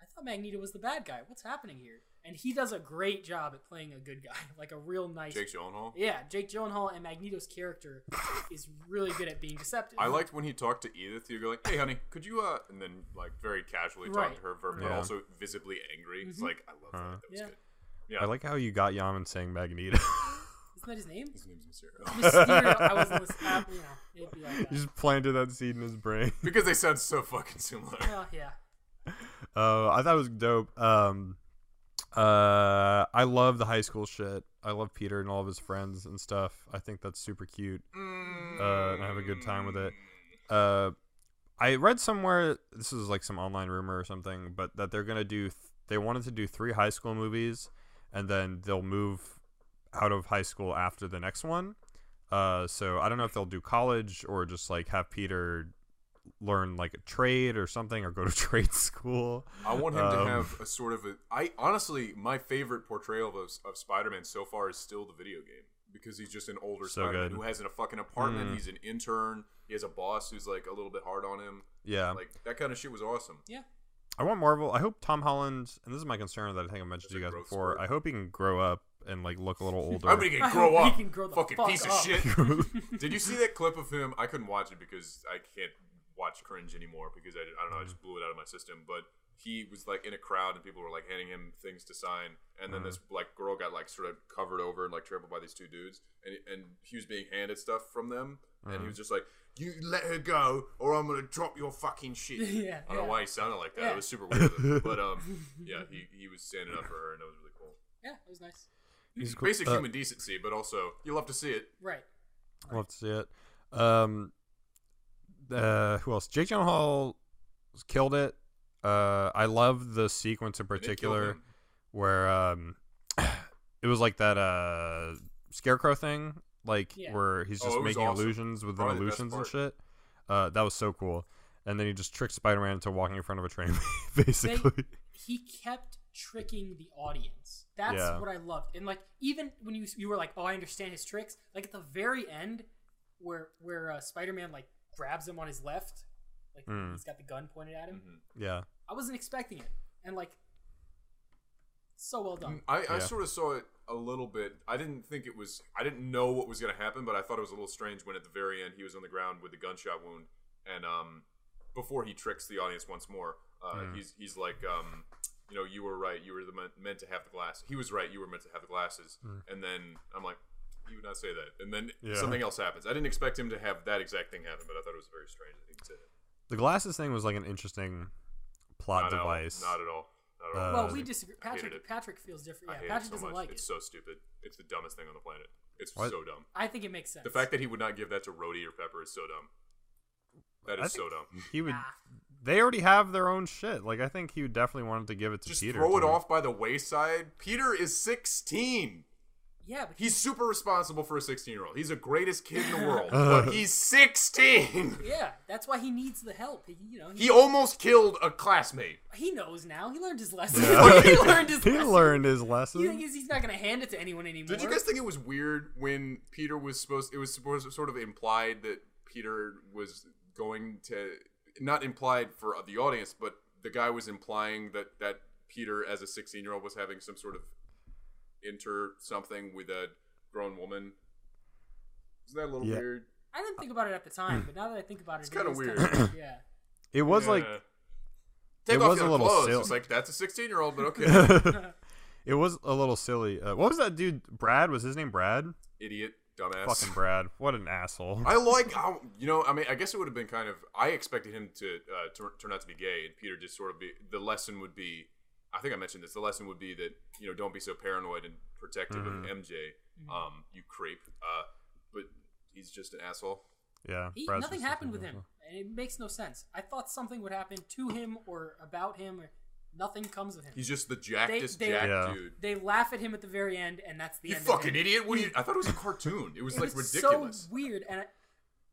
I thought Magneto was the bad guy. What's happening here? And he does a great job at playing a good guy, like a real nice. Jake Gyllenhaal. Yeah, Jake Gyllenhaal and Magneto's character is really good at being deceptive. I liked when he talked to Edith. He'd go like, "Hey, honey, could you?" And then like very casually talking to her, but Yeah. also visibly angry. It's like I love that. That was good. Yeah, I like how you got Yaman saying Magneto. Isn't that his name? his name's Mysterio. Mysterio. I wasn't listening. It'd be like that. You just planted that seed in his brain. Because they sound so fucking similar. Oh yeah. I thought it was dope. I love the high school shit. I love Peter and all of his friends and stuff. I think that's super cute. And I have a good time with it. I read somewhere, this is like some online rumor or something, but that they're gonna do. They wanted to do 3 high school movies, and then they'll move out of high school after the next one. So I don't know if they'll do college or just like have Peter learn like a trade or something, or go to trade school. I want him to have a sort of a. I honestly, my favorite portrayal of Spider-Man so far is still the video game, because he's just an older So Spider-Man good. who has a fucking apartment. He's an intern. He has a boss who's like a little bit hard on him. Yeah, Like that kind of shit was awesome. Yeah. I want Marvel. I hope Tom Holland, and this is my concern that I think I mentioned That's to you a guys growth before. spurt. I hope he can grow up and like look a little older. I'm gonna get I grow hope he up. can grow the Fucking fuck piece up. of shit. Did you see that clip of him? I couldn't watch it because I can't watch cringe anymore because I don't know. I just blew it out of my system. But he was like in a crowd and people were like handing him things to sign, and then this like girl got like sort of covered over and like trampled by these 2 dudes, and he was being handed stuff from them, and he was just like, "You let her go, or I'm gonna drop your fucking shit." Yeah. I don't know why he sounded like that. Yeah. It was super weird, but yeah, he was standing up for her, and it was really cool. Yeah, it was nice. He's cool. Basic human decency, but also you love to see it. Right. Love to see it. Who else? Jake Gyllenhaal killed it. I love the sequence in And it killed particular him. where it was like that scarecrow thing, like Yeah. where he's Oh, just it was making awesome. illusions within Probably the best illusions and part. shit. That was so cool. And then he just tricked Spider-Man into walking in front of a train, basically. He kept tricking the audience. That's Yeah. what I loved. And like, even when you were like, oh, I understand his tricks. Like at the very end, where Spider-Man like grabs him on his left, like he's got the gun pointed at him. Yeah. I wasn't expecting it, and like, so well done. I sort of saw it a little bit. I didn't know what was going to happen, but I thought it was a little strange when at the very end he was on the ground with the gunshot wound, and before he tricks the audience once more, he's like, you know, you were right. You were meant to have the glass. He was right. You were meant to have the glasses. And then I'm like, you would not say that. And then something else happens. I didn't expect him to have that exact thing happen, but I thought it was very strange that he would say that. The glasses thing was like an interesting plot device. Not at all. Not at all. Well, we disagree. Patrick feels different. I Yeah, hate Patrick it so doesn't much. like It's it. so stupid. It's the dumbest thing on the planet. It's What? so dumb. I think it makes sense. The fact that he would not give that to Rhodey or Pepper is so dumb. That is so dumb. He would. They already have their own shit. Like I think he would definitely wanted to give it to Just Peter. throw it to- off by the wayside. Peter is 16. Yeah, but He's super responsible for a 16-year-old. He's the greatest kid in the world, but he's 16. yeah, that's why he needs the help. He almost killed a classmate. He knows now. He learned his lesson. Yeah. he learned his He lesson. learned his lesson. He's not going to hand it to anyone anymore. Did you guys think it was weird when Peter was supposed? It was supposed to sort of implied that Peter was going to, not implied for the audience, but the guy was implying that Peter, as a 16-year-old, was having some sort of something with a grown woman. Isn't that a little weird? I didn't think about it at the time, but now that I think about it, It's kinda is weird. Yeah. It was like Take it off was your a little clothes. silly. It's like, that's a 16-year-old, but okay. it was a little silly. What was that dude? Brad? Was his name Brad? Idiot, dumbass. Fucking Brad. What an asshole. I like how, I mean, I guess it would have been kind of, I expected him to turn out to be gay, and Peter just sort of the lesson would be, I think I mentioned this, the lesson would be that, don't be so paranoid and protective of MJ, you creep. But he's just an asshole. Yeah. Brad's Nothing just happened a with him, and it makes no sense. I thought something would happen to him or about him, or nothing comes of him. He's just the jackedest Yeah. dude. They laugh at him at the very end, and that's the You end. fucking of him. idiot! What do you? I thought it was a cartoon. It was It like was ridiculous. so weird, and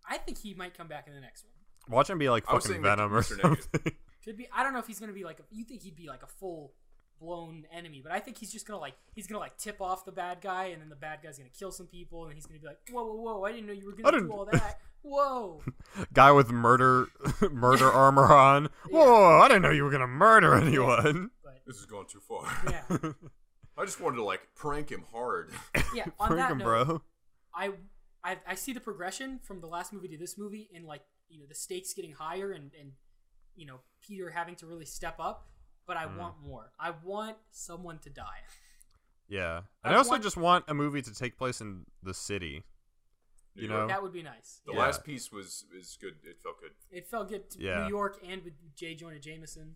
I think he might come back in the next one. Watch him be like I was fucking saying Venom or Mr. Negative. something. Could be. I don't know if he's gonna be like. You think he'd be like a full blown enemy, but I think he's just gonna like. He's gonna like tip off the bad guy, and then the bad guy's gonna kill some people, and he's gonna be like, "Whoa, whoa, whoa! I didn't know you were gonna do all that." Whoa! Guy with murder armor on. Whoa! I didn't know you were gonna murder anyone. But This is going too far. yeah, I just wanted to like prank him hard. yeah. On Prank that him, note, bro. I see the progression from the last movie to this movie, in like the stakes getting higher and Peter having to really step up. But I want more. I want someone to die. Yeah, and I also just want a movie to take place in the city. New York. That would be nice. The last piece is good. It felt good. It felt good to New York and with J. Jonah Jameson.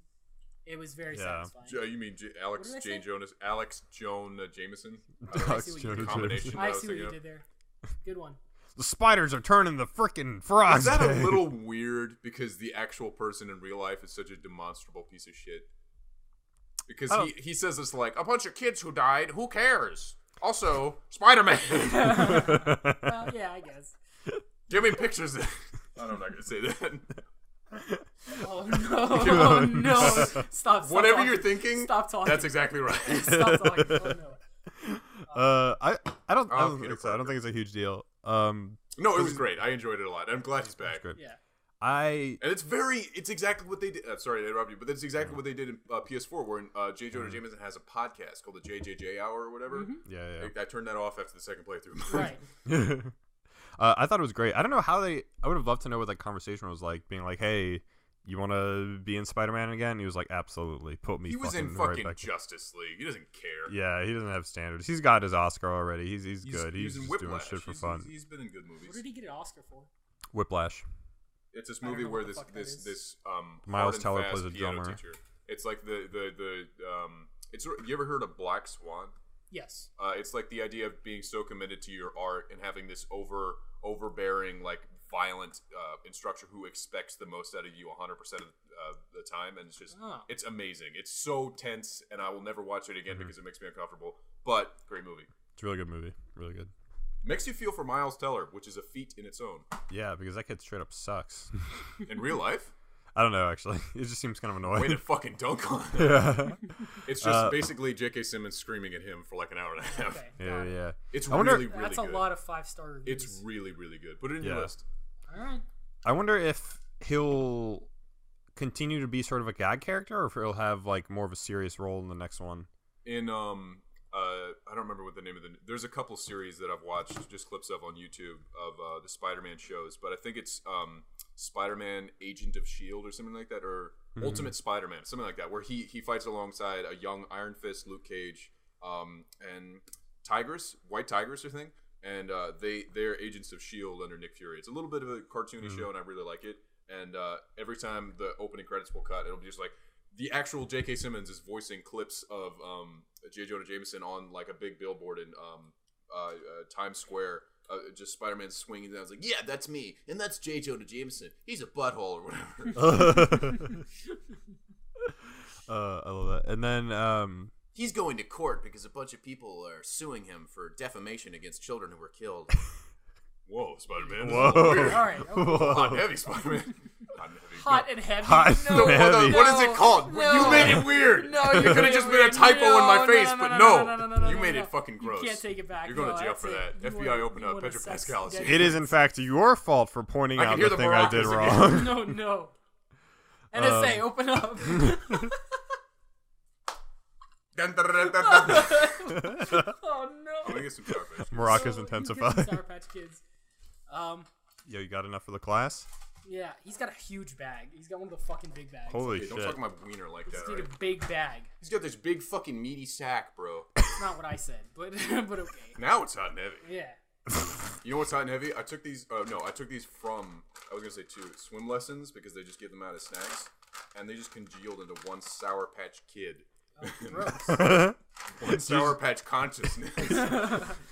It was very satisfying. You mean Alex Joan Jameson? Alex Jonah Combination. I see what you did there. Good one. The spiders are turning the frickin' frogs. Is that a little weird because the actual person in real life is such a demonstrable piece of shit? Because he says this like, a bunch of kids who died, who cares? Also, Spider-Man. Yeah, I guess. Give me pictures. I'm not going to say that. Oh, no. Oh, no. Stop Whatever talking. you're thinking, Stop talking. that's exactly right. Stop talking. Oh, no. I don't Peter think so. I don't think it's a huge deal. No, it was great. I enjoyed it a lot. I'm glad he's back. Good. Yeah. And it's exactly what they did. Sorry to interrupt you, but that's exactly what they did in PS4, where J. Jonah Jameson has a podcast called the JJJ Hour or whatever. Yeah. I turned that off after the second playthrough. Right. I thought it was great. I don't know how I would have loved to know what that conversation was like, being like, hey, you want to be in Spider-Man again? And he was like, absolutely. Put me He was in right fucking back Justice League. He doesn't care. Yeah, he doesn't have standards. He's got his Oscar already. He's good. He's in just doing Whiplash. shit for fun. He's been in good movies. What did he get an Oscar for? Whiplash. It's this I don't movie know where what the fuck that is. this Miles hard and Teller fast plays a piano drummer. teacher. It's like it's you ever heard of Black Swan? Yes. It's like the idea of being so committed to your art and having this overbearing, like violent instructor who expects the most out of you 100% of the time, and it's just it's amazing. It's so tense, and I will never watch it again because it makes me uncomfortable. But great movie. It's a really good movie. Really good. Makes you feel for Miles Teller, which is a feat in its own. Yeah, because that kid straight up sucks. In real life? I don't know, actually. It just seems kind of annoying. Way to fucking dunk on it. Yeah. It's just basically J.K. Simmons screaming at him for like an hour and a half. Okay. Yeah. It's I wonder- really, really That's good. a lot of 5-star reviews. It's really, really good. Put it in your Yeah. list. All right. I wonder if he'll continue to be sort of a gag character, or if he'll have like more of a serious role in the next one. In I don't remember what the name of there's a couple series that I've watched, just clips of on YouTube of the Spider-Man shows, but I think it's Spider-Man Agent of S.H.I.E.L.D. or something like that, or Ultimate Spider-Man, something like that, where he fights alongside a young Iron Fist, Luke Cage, and White Tigress, I think, and they're agents of S.H.I.E.L.D. under Nick Fury. It's a little bit of a cartoony show, and I really like it. And every time the opening credits will cut, it'll be just like the actual J.K. Simmons is voicing clips of J. Jonah Jameson on like a big billboard in Times Square. Just Spider-Man swinging down. It's like, yeah, that's me, and that's J. Jonah Jameson. He's a butthole or whatever. I love that. And then He's going to court because a bunch of people are suing him for defamation against children who were killed. Whoa, Spider-Man. Whoa. All right. Okay. Hot and heavy Spider-Man. Hot and heavy. Hot and no, heavy. What is it called? No. You made it weird. No, it could have just been a typo in my face, but no. You made it fucking gross. You can't take it back. You're going No, to jail that's for it. that. You FBI wanna- opened you up. wanna Pedro sex Pascal. get- it is in fact your fault for pointing I out can hear the the thing I did maracas wrong. No. NSA, open up. Oh no. Let me get some Sour Patch. Maracas So, intensify. you get some Sour Patch Kids. Yo, you got enough for the class? Yeah, he's got a huge bag. He's got one of the fucking big bags. Holy Hey, don't shit. talk my wiener like He's that, got right? a big bag. He's got this big fucking meaty sack, bro. It's not what I said, but but okay. Now it's hot and heavy. Yeah. You know what's hot and heavy? I took these from, I was going to say two, swim lessons, because they just give them out as snacks, and they just congealed into one Sour Patch Kid. Gross. One Sour Patch consciousness.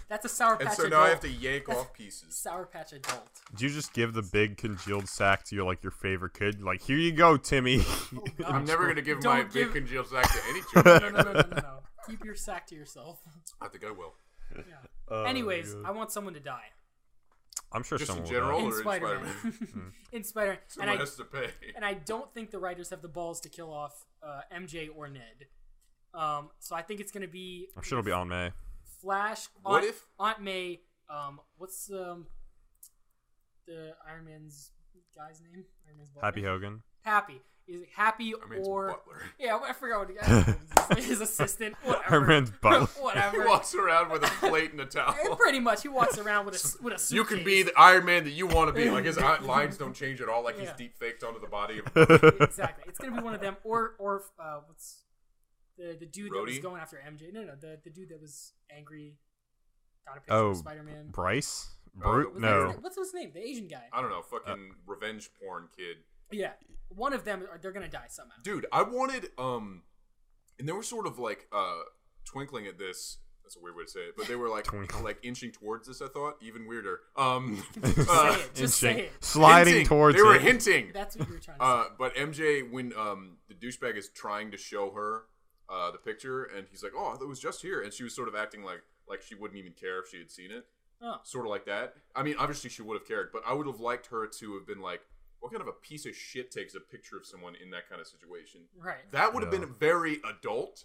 That's a Sour Patch And so adult. now I have to yank off pieces. Sour Patch adult. Did you just give the big congealed sack to your favorite kid? Like, here you go, Timmy. Oh, God. I'm never going to give Don't my give- big congealed sack to any children. No. Keep your sack to yourself. I think I will. Yeah. Anyways, I want someone to die. I'm sure Just someone in will general, die. In or in Spider-Man. Spider-Man? In Spider-Man. Someone has to pay. And I don't think the writers have the balls to kill off MJ or Ned. So I think it's going to be... I'm sure it'll be Aunt May. Flash, What if... Aunt May, what's the Iron Man's guy's name? Iron Man's Happy Hogan. Happy. Is it Happy Iron Man's or... butler. Yeah, I forgot what his assistant. Whatever. Iron Man's butler. He Whatever. walks around with a plate and a towel. Pretty much, he walks around with a suitcase. You can be the Iron Man that you want to be. Like, his lines don't change at all. Like, he's Yeah. deep faked onto the body of... Exactly. It's gonna be one of them, or what's the dude that was Rhodey? going after MJ? No, the dude that was angry. Got a picture Oh, of Spider-Man. Bryce? Oh, What's No. his name? What's his name? The Asian guy. I don't know, fucking revenge porn kid. Yeah, one of them. They're gonna die somehow. Dude, I wanted, and they were sort of like, twinkling at this. That's a weird way to say it, but they were like, inching towards this, I thought. Even weirder. Just say it. Just say it. Sliding hinting. towards They were it. hinting. That's what you were trying to say. But MJ, when the douchebag is trying to show her the picture, and he's like, "Oh, it was just here," and she was sort of acting like she wouldn't even care if she had seen it, sort of like that. I mean, obviously she would have cared, but I would have liked her to have been like, "What kind of a piece of shit takes a picture of someone in that kind of situation?" Right. That would have been very adult.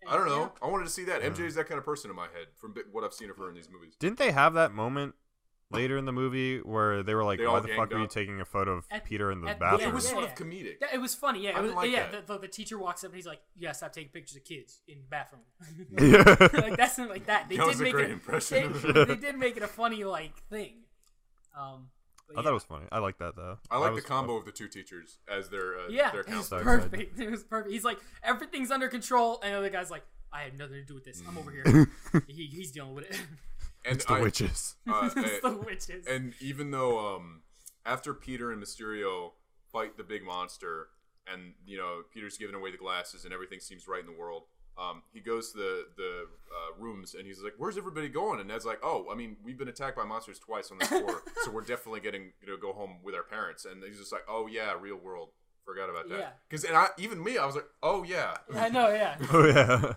I don't know. Yeah. I wanted to see that. MJ is that kind of person in my head from what I've seen of her in these movies. Didn't they have that moment later in the movie where they were like, They all why the fuck ganged are you up. taking a photo of Peter in the at- bathroom? It was Yeah, sort yeah. of comedic. Yeah, it was funny. Yeah, I it was, didn't like yeah. that. The teacher walks up and he's like, "Yeah, stop taking pictures of kids in the bathroom." Yeah. Like that's not like that. They That did was a make great it, impression. They did make it a funny like thing. I thought it was funny. I like that though. I like was- the combo of the two teachers as their Yeah, their it was counselors. perfect. It was perfect. He's like, everything's under control, and the other guy's like, I had nothing to do with this. I'm over here. He's dealing with it. And It's the witches. It's the witches. And even though after Peter and Mysterio fight the big monster, and Peter's giving away the glasses, and everything seems right in the world, he goes to the rooms, and he's like, "Where's everybody going?" And Ned's like, "Oh, I mean, we've been attacked by monsters twice on this tour, so we're definitely getting to go home with our parents." And he's just like, "Oh yeah, real world. Forgot about that." Yeah. Because even me, I was like, "Oh yeah." I know, yeah. Oh yeah.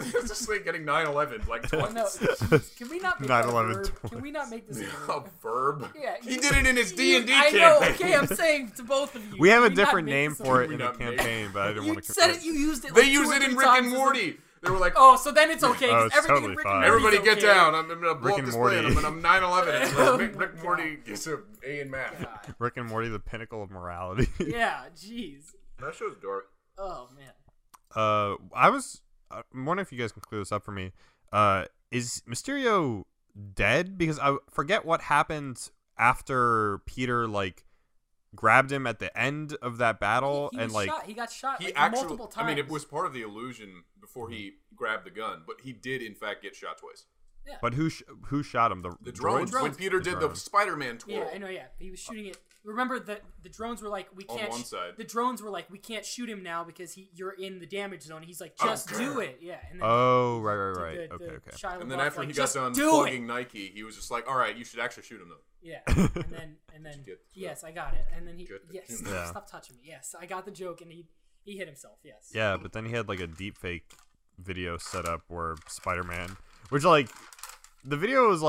It's just like getting 9/11 like I twice. know. Can we not make that a 9/11 verb? twice. Can we not make this a A verb? verb. Yeah, He did it in his D&D I campaign. know. Okay, I'm saying to both of you. We have a can we not different make name this a for it verb? in the not make- campaign, but I didn't You want to. said it. You used it. They like use two or it in three Rick and times as a- Morty. They were like, Oh, so then it's okay. 'cause it's everything totally in Rick fine. and Morty's everybody get okay. down. I'm going to blow Rick up and this Morty. plane. I'm 9/11. It's Oh like, my Rick and Morty God. gets an A in math. God. Rick and Morty, the pinnacle of morality. Yeah, jeez. That show's dark. Oh man. I'm wondering if you guys can clear this up for me. Is Mysterio dead? Because I forget what happened after Peter grabbed him at the end of that battle, He and was shot. He got shot He like, actually, multiple times. I mean, it was part of the illusion before he grabbed the gun, but he did, in fact, get shot twice. Yeah. But who shot him? The drones. When Peter did the drones. Spider-Man twirl. Yeah, I know. Yeah, he was shooting it. Remember that the drones were like, we On can't. one side. The drones were like, we can't shoot him now because you're in the damage zone. He's like, I don't just care. do it. Yeah. And then Oh, right. the Okay. Shia And then LaBeouf, after like, he got just done do plugging it. Nike, he was just like, all right, you should actually shoot him, though. Yeah, and then Get the yes, I got it. And then he Get the yes, joke. Yeah. stop touching me. Yes, I got the joke, and he hit himself. Yes. Yeah, but then he had a deep fake video set up where Spider-Man, which the video was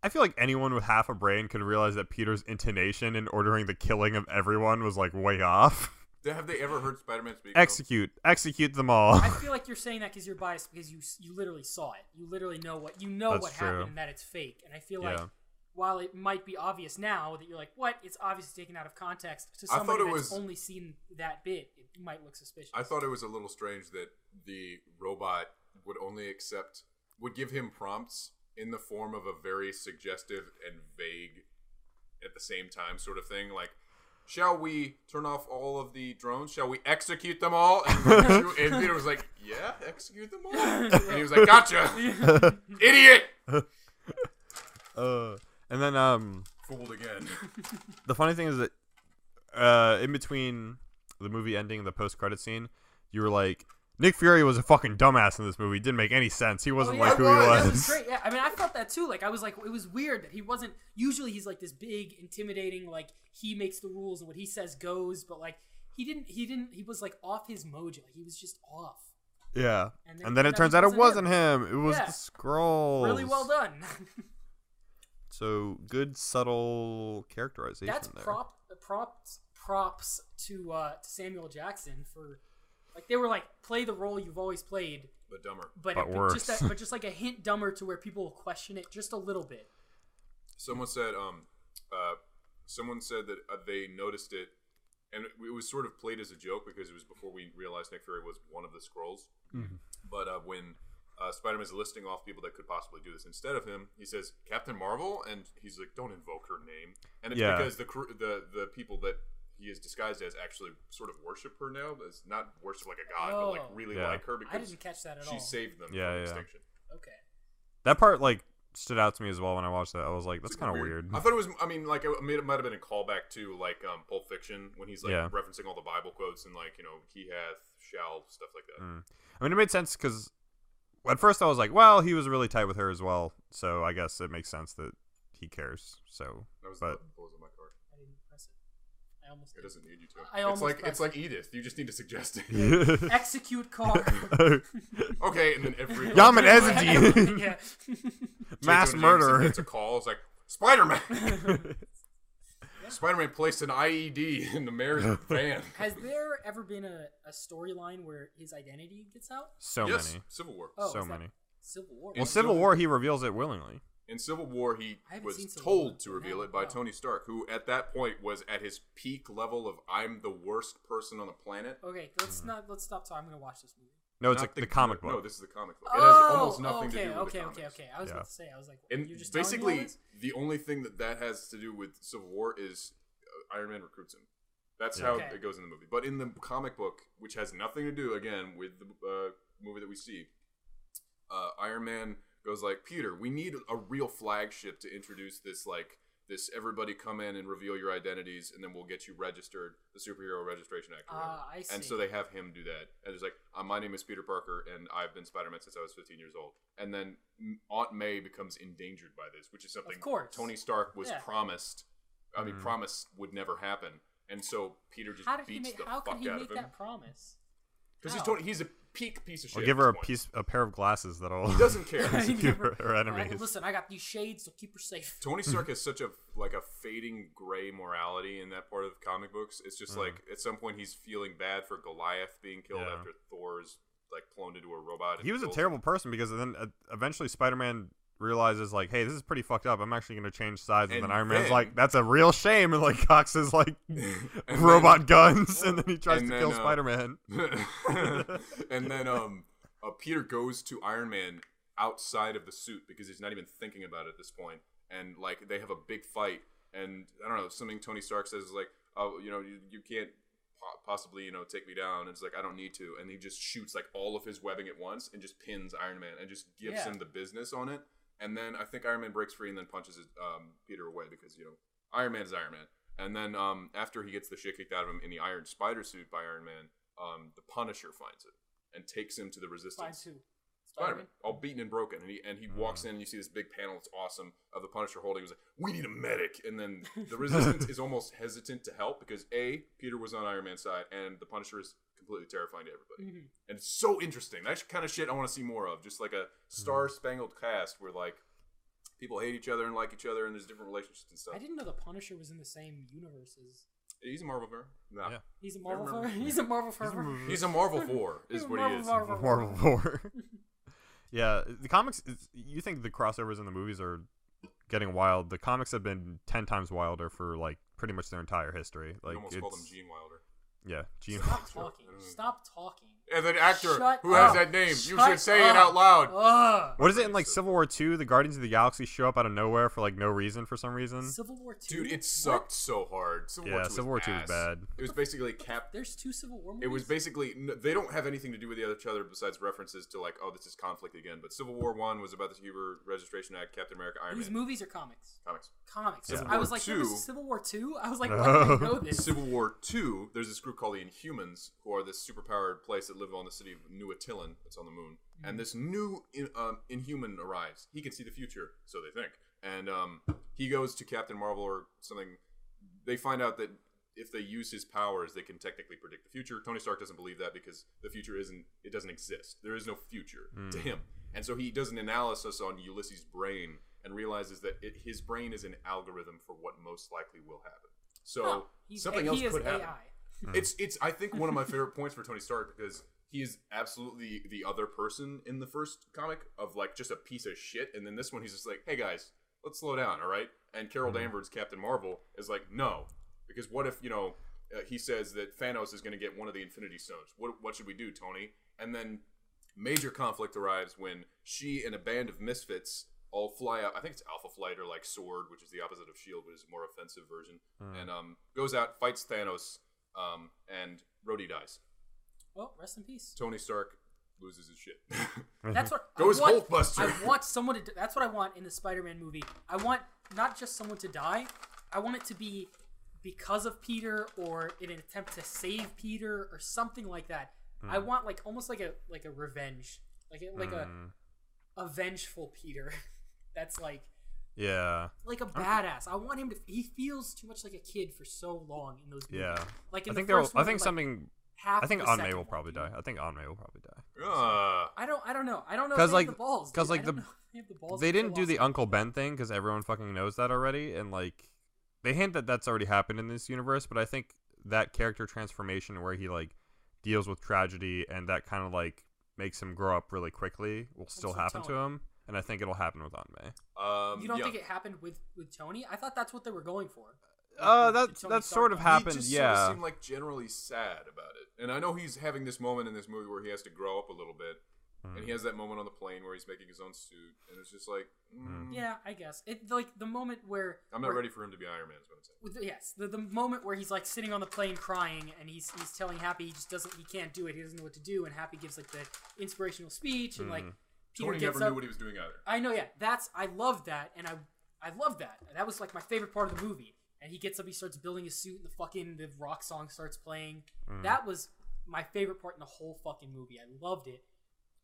I feel like anyone with half a brain could realize that Peter's intonation in ordering the killing of everyone was way off. Have they ever heard Spider-Man speak? Execute them all. I feel like you're saying that because you're biased because you literally saw it. You literally know what That's true. happened and that it's fake. And I feel like Yeah. while it might be obvious now that you're like, what? It's obviously taken out of context. To I thought somebody it that's was- only seen that bit, it might look suspicious. I thought it was a little strange that the robot would give him prompts in the form of a very suggestive and vague at the same time sort of thing. Like, shall we turn off all of the drones? Shall we execute them all? And Peter was like, yeah, execute them all. And he was like, gotcha, idiot. And then Fooled again. the funny thing is that in between the movie ending and the post-credit scene, you were like, Nick Fury was a fucking dumbass in this movie. It didn't make any sense. He wasn't who he That was was. great. Yeah, I mean, I felt that too. I was like, it was weird that he wasn't. Usually, he's this big, intimidating. He makes the rules and what he says goes. But he didn't. He was off his mojo. He was just off. Yeah. And And then it turns out it wasn't him. It was Yeah. the Skrulls. Really well done. So good, subtle characterization. That's there. props to Samuel Jackson for, like, they were like, play the role you've always played, But dumber. But worse. Just like a hint dumber to where people will question it just a little bit. Someone said that they noticed it, and it was sort of played as a joke because it was before we realized Nick Fury was one of the Skrulls. Mm-hmm. But when Spider-Man is listing off people that could possibly do this, instead of him, he says Captain Marvel, and he's like, "Don't invoke her name." And it's because the people that he is disguised as actually sort of worship her now. It's not worship like a god, but like really like her because I didn't catch that at all. She saved them from extinction. Okay. That part like stood out to me as well when I watched that. I was like, that's kind of weird. I thought it was. I mean, like it might have been a callback to like Pulp Fiction when he's like referencing all the Bible quotes and like he hath, shall, stuff like that. I mean, it made sense because at first I was like, well, he was really tight with her as well, so I guess it makes sense that he cares. So, that was but the buzz on my card. I didn't press it. I almost did. It doesn't need you to. I almost it's like Edith. You just need to suggest it. Execute car. Okay, and then every Yaman Ezedi. Yeah. Mass murderer. It's a call. It's like Spider-Man. Spider-Man placed an IED in the mayor's van. Has there ever been a storyline where his identity gets out? So yes, many. Civil War. Oh, So is that many. Civil War. Well, Civil War, he reveals it willingly. In Civil War, he I haven't was seen Civil told War to until reveal now. it by Wow. Tony Stark, who at that point was at his peak level of "I'm the worst person on the planet." Okay, let's stop talking. I'm gonna watch this movie. No, it's Not the comic book. No, this is the comic book. It has Oh, almost nothing to do with the comics. Okay. I was about to say, I was like, And you just telling me all basically, this? the only thing that has to do with Civil War is Iron Man recruits him. That's how Okay. it goes in the movie. But in the comic book, which has nothing to do, again, with the movie that we see, Iron Man goes like, Peter, we need a real flagship to introduce this, like, this everybody come in and reveal your identities, and then we'll get you registered, the Superhero Registration Act. Or whatever. I see. And so they have him do that. And it's like, my name is Peter Parker, and I've been Spider-Man since I was 15 years old. And then Aunt May becomes endangered by this, which is something Of course. Tony Stark was Yeah. promised. I mean, promised would never happen. And so Peter just How could beats the how fuck could he out make of him. that promise? Because How? he's a peak piece of shit. I'll give at her this point. a pair of glasses that'll He doesn't care. give her enemies. Listen, I got these shades, so keep her safe. Tony Stark has such a fading gray morality in that part of the comic books. It's just like at some point he's feeling bad for Goliath being killed Yeah. after Thor's like cloned into a robot. He was a kills terrible person because then eventually Spider-Man realizes like, hey, this is pretty fucked up. I'm actually gonna change sides, and then Iron Man's then- like, that's a real shame, and like cocks his like And robot guns, and then he tries and to then, kill Spider-Man. and then Peter goes to Iron Man outside of the suit because he's not even thinking about it at this point, and like they have a big fight, and I don't know, something Tony Stark says is like, oh, you can't possibly take me down, and it's like, I don't need to, and he just shoots like all of his webbing at once and just pins Iron Man and just gives him the business on it. And then I think Iron Man breaks free and then punches Peter away because Iron Man is Iron Man. And then after he gets the shit kicked out of him in the Iron Spider suit by Iron Man, the Punisher finds it and takes him to the Resistance. Fine too. Spider-Man, all beaten and broken, and he walks in and you see this big panel. It's awesome of the Punisher holding. He's like, "We need a medic," and then the Resistance is almost hesitant to help because Peter was on Iron Man's side, and the Punisher is completely terrifying to everybody. And it's so interesting. That's kind of shit I want to see more of. Just like a star-spangled cast where like people hate each other and like each other, and there's different relationships and stuff. I didn't know the Punisher was in the same universe as. He's a Marvel fan. No. Yeah. He's a Marvel fan. He's a Marvel fan. He's a Marvel 4 is what he is. Marvel 4. Yeah, the comics. You think the crossovers in the movies are getting wild? The comics have been 10 times wilder for like pretty much their entire history. Like You almost called him Gene Wilder. Yeah, Gene. Stop talking. Stop talking. And the actor Shut who up. has that name, you Shut should say it up. out loud. Ugh. What is it in like Civil War 2? The Guardians of the Galaxy show up out of nowhere for like no reason for some reason. Civil War 2? Dude, it sucked so hard. Civil War 2 Civil War 2 was ass. bad. It was basically Cap. There's 2 Civil War movies? It was basically they don't have anything to do with each other besides references to like, oh, this is conflict again. But Civil War 1 was about the Superhero Registration Act, Captain America, Iron These Man. movies or comics? Comics. Comics. Civil I War was like, there was 2. Civil War 2? I was like, why did I know this? Civil War 2, there's this group called the Inhumans, who are this superpowered place that live on the city of New Attilan, that's on the moon. And this new Inhuman arrives. He can see the future, so they think. And he goes to Captain Marvel or something. They find out that if they use his powers, they can technically predict the future. Tony Stark doesn't believe that because the future doesn't exist. There is no future to him. And so he does an analysis on Ulysses' brain and realizes that his brain is an algorithm for what most likely will happen. So No, something else could happen. AI. It's I think one of my favorite points for Tony Stark because he is absolutely the other person in the first comic of like just a piece of shit, and then this one he's just like, hey guys, let's slow down, all right? And Carol Danvers, Captain Marvel, is like, no, because what if he says that Thanos is going to get one of the Infinity Stones? What should we do, Tony? And then major conflict arrives when she and a band of misfits all fly out. I think it's Alpha Flight or like Sword, which is the opposite of Shield, but is a more offensive version, and goes out, fights Thanos. And Rhodey dies. Well, rest in peace. Tony Stark loses his shit. That's what Goes Hulkbuster. I want someone to. That's what I want in the Spider-Man movie. I want not just someone to die. I want it to be because of Peter or in an attempt to save Peter or something like that. I want like almost like a revenge, like a vengeful Peter. That's like. Yeah. Like a badass. I want him to. He feels too much like a kid for so long in those movies. Yeah. Like in I think the first movie, I think like, something. I think Aunt May will probably die. I think Aunt May will probably die. I don't know. I don't know. Because if they have the balls. because Dude. they didn't do the Uncle Ben thing because everyone fucking knows that already, and like they hint that that's already happened in this universe. But I think that character transformation where he like deals with tragedy and that kind of like makes him grow up really quickly will still happen to him. And I think it'll happen with Aunt May. You don't think it happened with Tony? I thought that's what they were going for. That sort of happened. He just yeah. sort of seemed like generally sad about it. And I know he's having this moment in this movie where he has to grow up a little bit. And he has that moment on the plane where he's making his own suit. And it's just like... Yeah, I guess. It like the moment where... I'm not ready for him to be Iron Man is what I'm saying. Yes, the moment where he's like sitting on the plane crying and he's telling Happy he can't do it. He doesn't know what to do. And Happy gives like the inspirational speech and like... Peter Tony never knew what he was doing either. I know, yeah. I love that, and I love that. That was like my favorite part of the movie. And he gets up, he starts building his suit, and the rock song starts playing. That was my favorite part in the whole fucking movie. I loved it.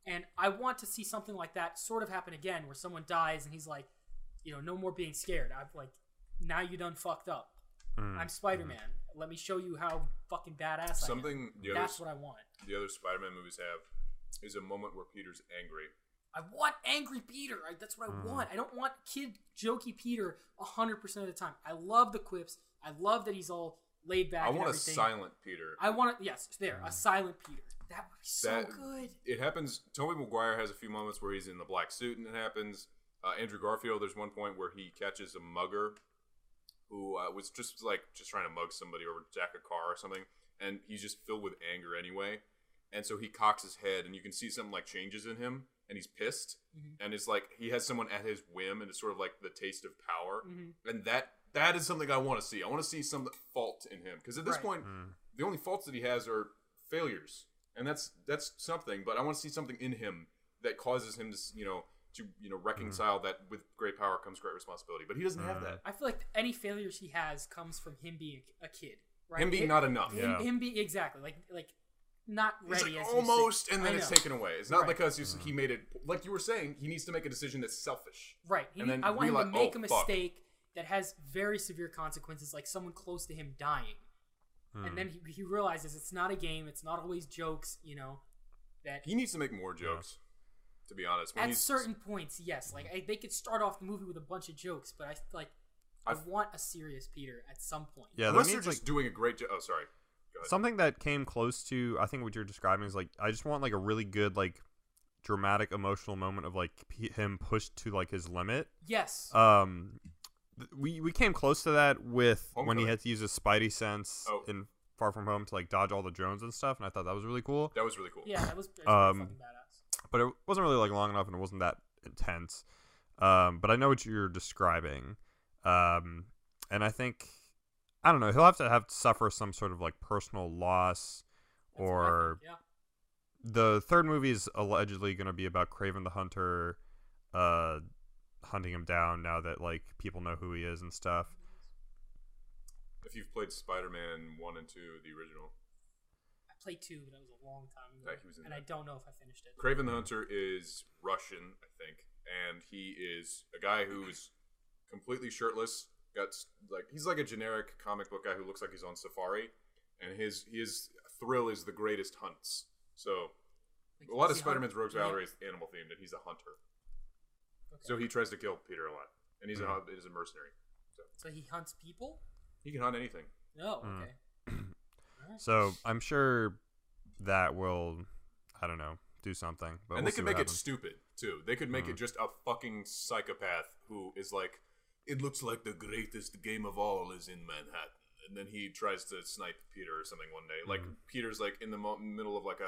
And I want to see something like that sort of happen again, where someone dies and he's like, no more being scared. I'm like, now you done fucked up. I'm Spider-Man. Let me show you how fucking badass I am. That's what I want. The other Spider-Man movies have is a moment where Peter's angry. I want angry Peter. That's what I want. I don't want kid jokey Peter 100% of the time. I love the quips. I love that he's all laid back. I want a silent Peter. I want a silent Peter. That would be so good. It happens. Tobey Maguire has a few moments where he's in the black suit, and it happens. Andrew Garfield, there's one point where he catches a mugger who was just trying to mug somebody or jack a car or something, and he's just filled with anger anyway. And so he cocks his head, and you can see something like changes in him. And he's pissed, and it's like he has someone at his whim, and it's sort of like the taste of power, and that is something I want to see. I want to see some fault in him, because at this point, the only faults that he has are failures, and that's something. But I want to see something in him that causes him to reconcile that with great power comes great responsibility. But he doesn't have that. I feel like any failures he has comes from him being a kid, right? Him being not enough. Him being exactly like. Not ready, like as almost, you say. And then it's taken away. It's not because he made it, like you were saying, he needs to make a decision that's selfish. Right. I want him to make a mistake that has very severe consequences, like someone close to him dying. And then he realizes it's not a game, it's not always jokes, that... He needs to make more jokes, to be honest. At certain points, yes. Like, they could start off the movie with a bunch of jokes, but I want a serious Peter at some point. Yeah, unless they're just doing a great job. Oh, sorry. Something that came close to, I think what you're describing is like, I just want like a really good like dramatic emotional moment of like him pushed to like his limit. Yes. We came close to that with when he had to use his Spidey sense in Far From Home to like dodge all the drones and stuff, and I thought that was really cool. That was really cool. Yeah, that was fucking badass. But it wasn't really like long enough, and it wasn't that intense. But I know what you're describing, and I think. I don't know. He'll have to suffer some sort of like personal loss, or the third movie is allegedly going to be about Kraven the Hunter, hunting him down now that like people know who he is and stuff. If you've played Spider-Man 1 and 2, the original, I played 2, but that was a long time ago, and I don't know if I finished it. Kraven the Hunter is Russian, I think, and he is a guy who is completely shirtless. He's like a generic comic book guy who looks like he's on safari, and his thrill is the greatest hunts. So a lot of Spider-Man's Rogues Gallery is animal themed, and he's a hunter. So he tries to kill Peter a lot, and he's a mercenary. So he hunts people? He can hunt anything. Oh, okay. So I'm sure that will, I don't know, do something. But and we'll they could make it stupid, too. They could make Mm-hmm. it just a fucking psychopath who is like, it looks like the greatest game of all is in Manhattan. And then he tries to snipe Peter or something one day. Like, Peter's like in the middle of like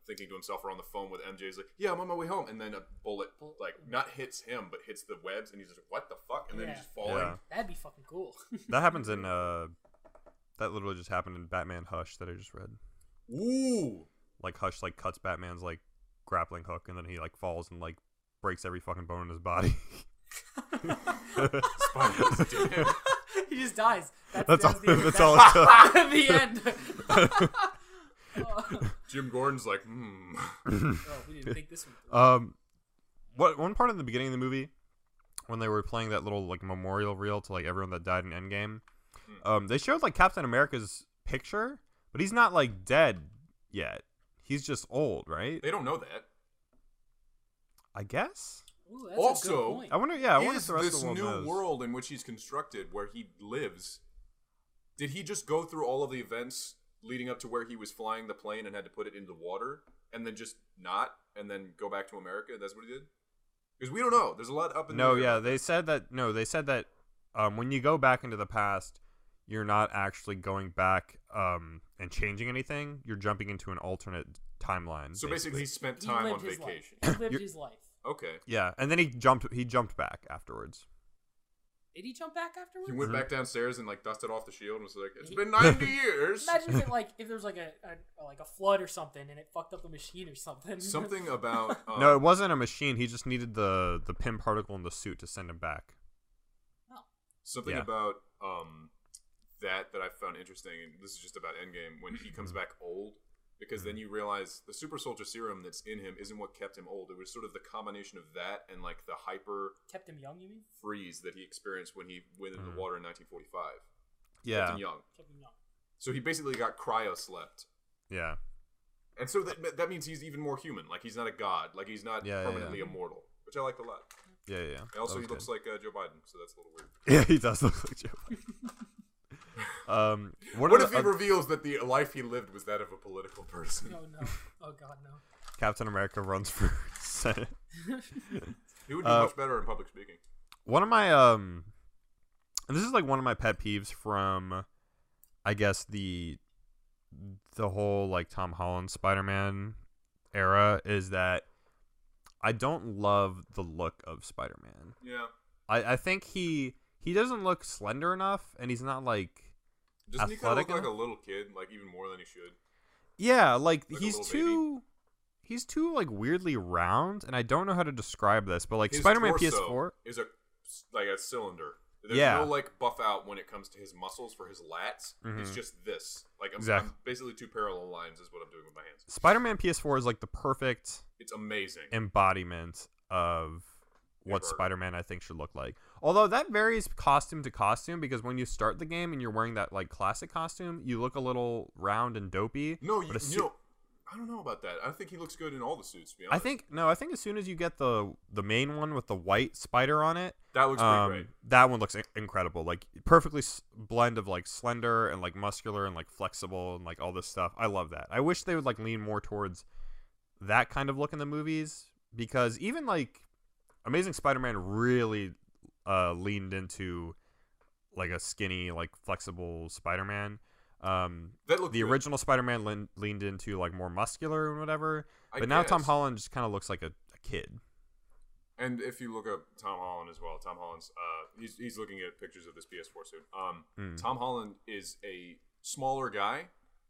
thinking to himself or on the phone with MJ's like, yeah, I'm on my way home. And then a bullet, like, not hits him, but hits the webs. And he's just like, what the fuck? And then he's just falling. Yeah. That'd be fucking cool. That happens in, that literally just happened in Batman Hush that I just read. Ooh. Like, Hush, like, cuts Batman's, like, grappling hook, and then he, like, falls and, like, breaks every fucking bone in his body. Spiderman's dead. He just dies. That's all. the end. That's all it took. The end. Jim Gordon's like, Oh, we didn't think this one. One part in the beginning of the movie, when they were playing that little like memorial reel to like everyone that died in Endgame, they showed like Captain America's picture, but he's not like dead yet. He's just old, right? they don't know that. I guess. Ooh, that's a Also, good point. I wonder. Yeah, I wonder if Is the rest this of the world new knows. world in which he's constructed, where he lives, did he just go through all of the events leading up to where he was flying the plane and had to put it into water, and then just not, and then go back to America? That's what he did? Because we don't know. There's a lot up in No, the yeah, they said that. No, they said that when you go back into the past, you're not actually going back and changing anything. You're jumping into an alternate timeline. So basically, he spent He time on lived his vacation. life. He lived his life. Okay. Yeah, and then he jumped back afterwards. Did he jump back afterwards? He went back downstairs and like dusted off the shield and was like, "It's been 90 years." Imagine if there was like a flood or something and it fucked up the machine or something. Something about No, it wasn't a machine. He just needed the pin particle in the suit to send him back. something Yeah. about that I found interesting. And this is just about Endgame when he comes back old. Because then you realize the super soldier serum that's in him isn't what kept him old. It was sort of the combination of that and like the hyper Kept him young, you mean? freeze that he experienced when he went in the water in 1945. Yeah, Kept him young. Kept him young. So he basically got cryo slept. yeah, And so that means he's even more human. Like he's not a god. Like he's not permanently immortal, which I liked a lot. yeah. And also, That he was looks like Joe Biden, so that's a little weird. good. Yeah, he does look like Joe Biden. What if he reveals that the life he lived was that of a political person? Oh no! Oh god, no! Captain America runs for Senate? He would be much better in public speaking. One of my and this is like one of my pet peeves from, I guess the whole like Tom Holland Spider-Man era is that I don't love the look of Spider-Man. Yeah. I think he doesn't look slender enough, and he's not like Doesn't he kind of athletic look like a enough? little kid, like even more than he should? Yeah, like Like a he's little too like weirdly round, and I don't know how to describe this, but like His Spider-Man torso PS4. is like a cylinder. There's Yeah. no like buff out when it comes to his muscles for his lats. It's just this. Like Exactly. I'm basically two parallel lines is what I'm doing with my hands. Spider-Man PS4 is like the perfect It's amazing. embodiment of what Ever. Spider-Man I think should look like. Although that varies costume to costume, because when you start the game and you're wearing that like classic costume, you look a little round and dopey. No, but you know, I don't know about that. I think he looks good in all the suits. To be honest, I think as soon as you get the main one with the white spider on it, that looks pretty great. that one looks incredible. Like perfectly blend of like slender and like muscular and like flexible and like all this stuff. I love that. I wish they would like lean more towards that kind of look in the movies, because even like Amazing Spider-Man really leaned into like a skinny, like flexible Spider-Man. That looked The good. original Spider-Man leaned into like more muscular and whatever, I but now Tom guess. Holland just kind of looks like a kid. And if you look up Tom Holland as well, Tom Holland's he's looking at pictures of this PS4 suit. Tom Holland is a smaller guy,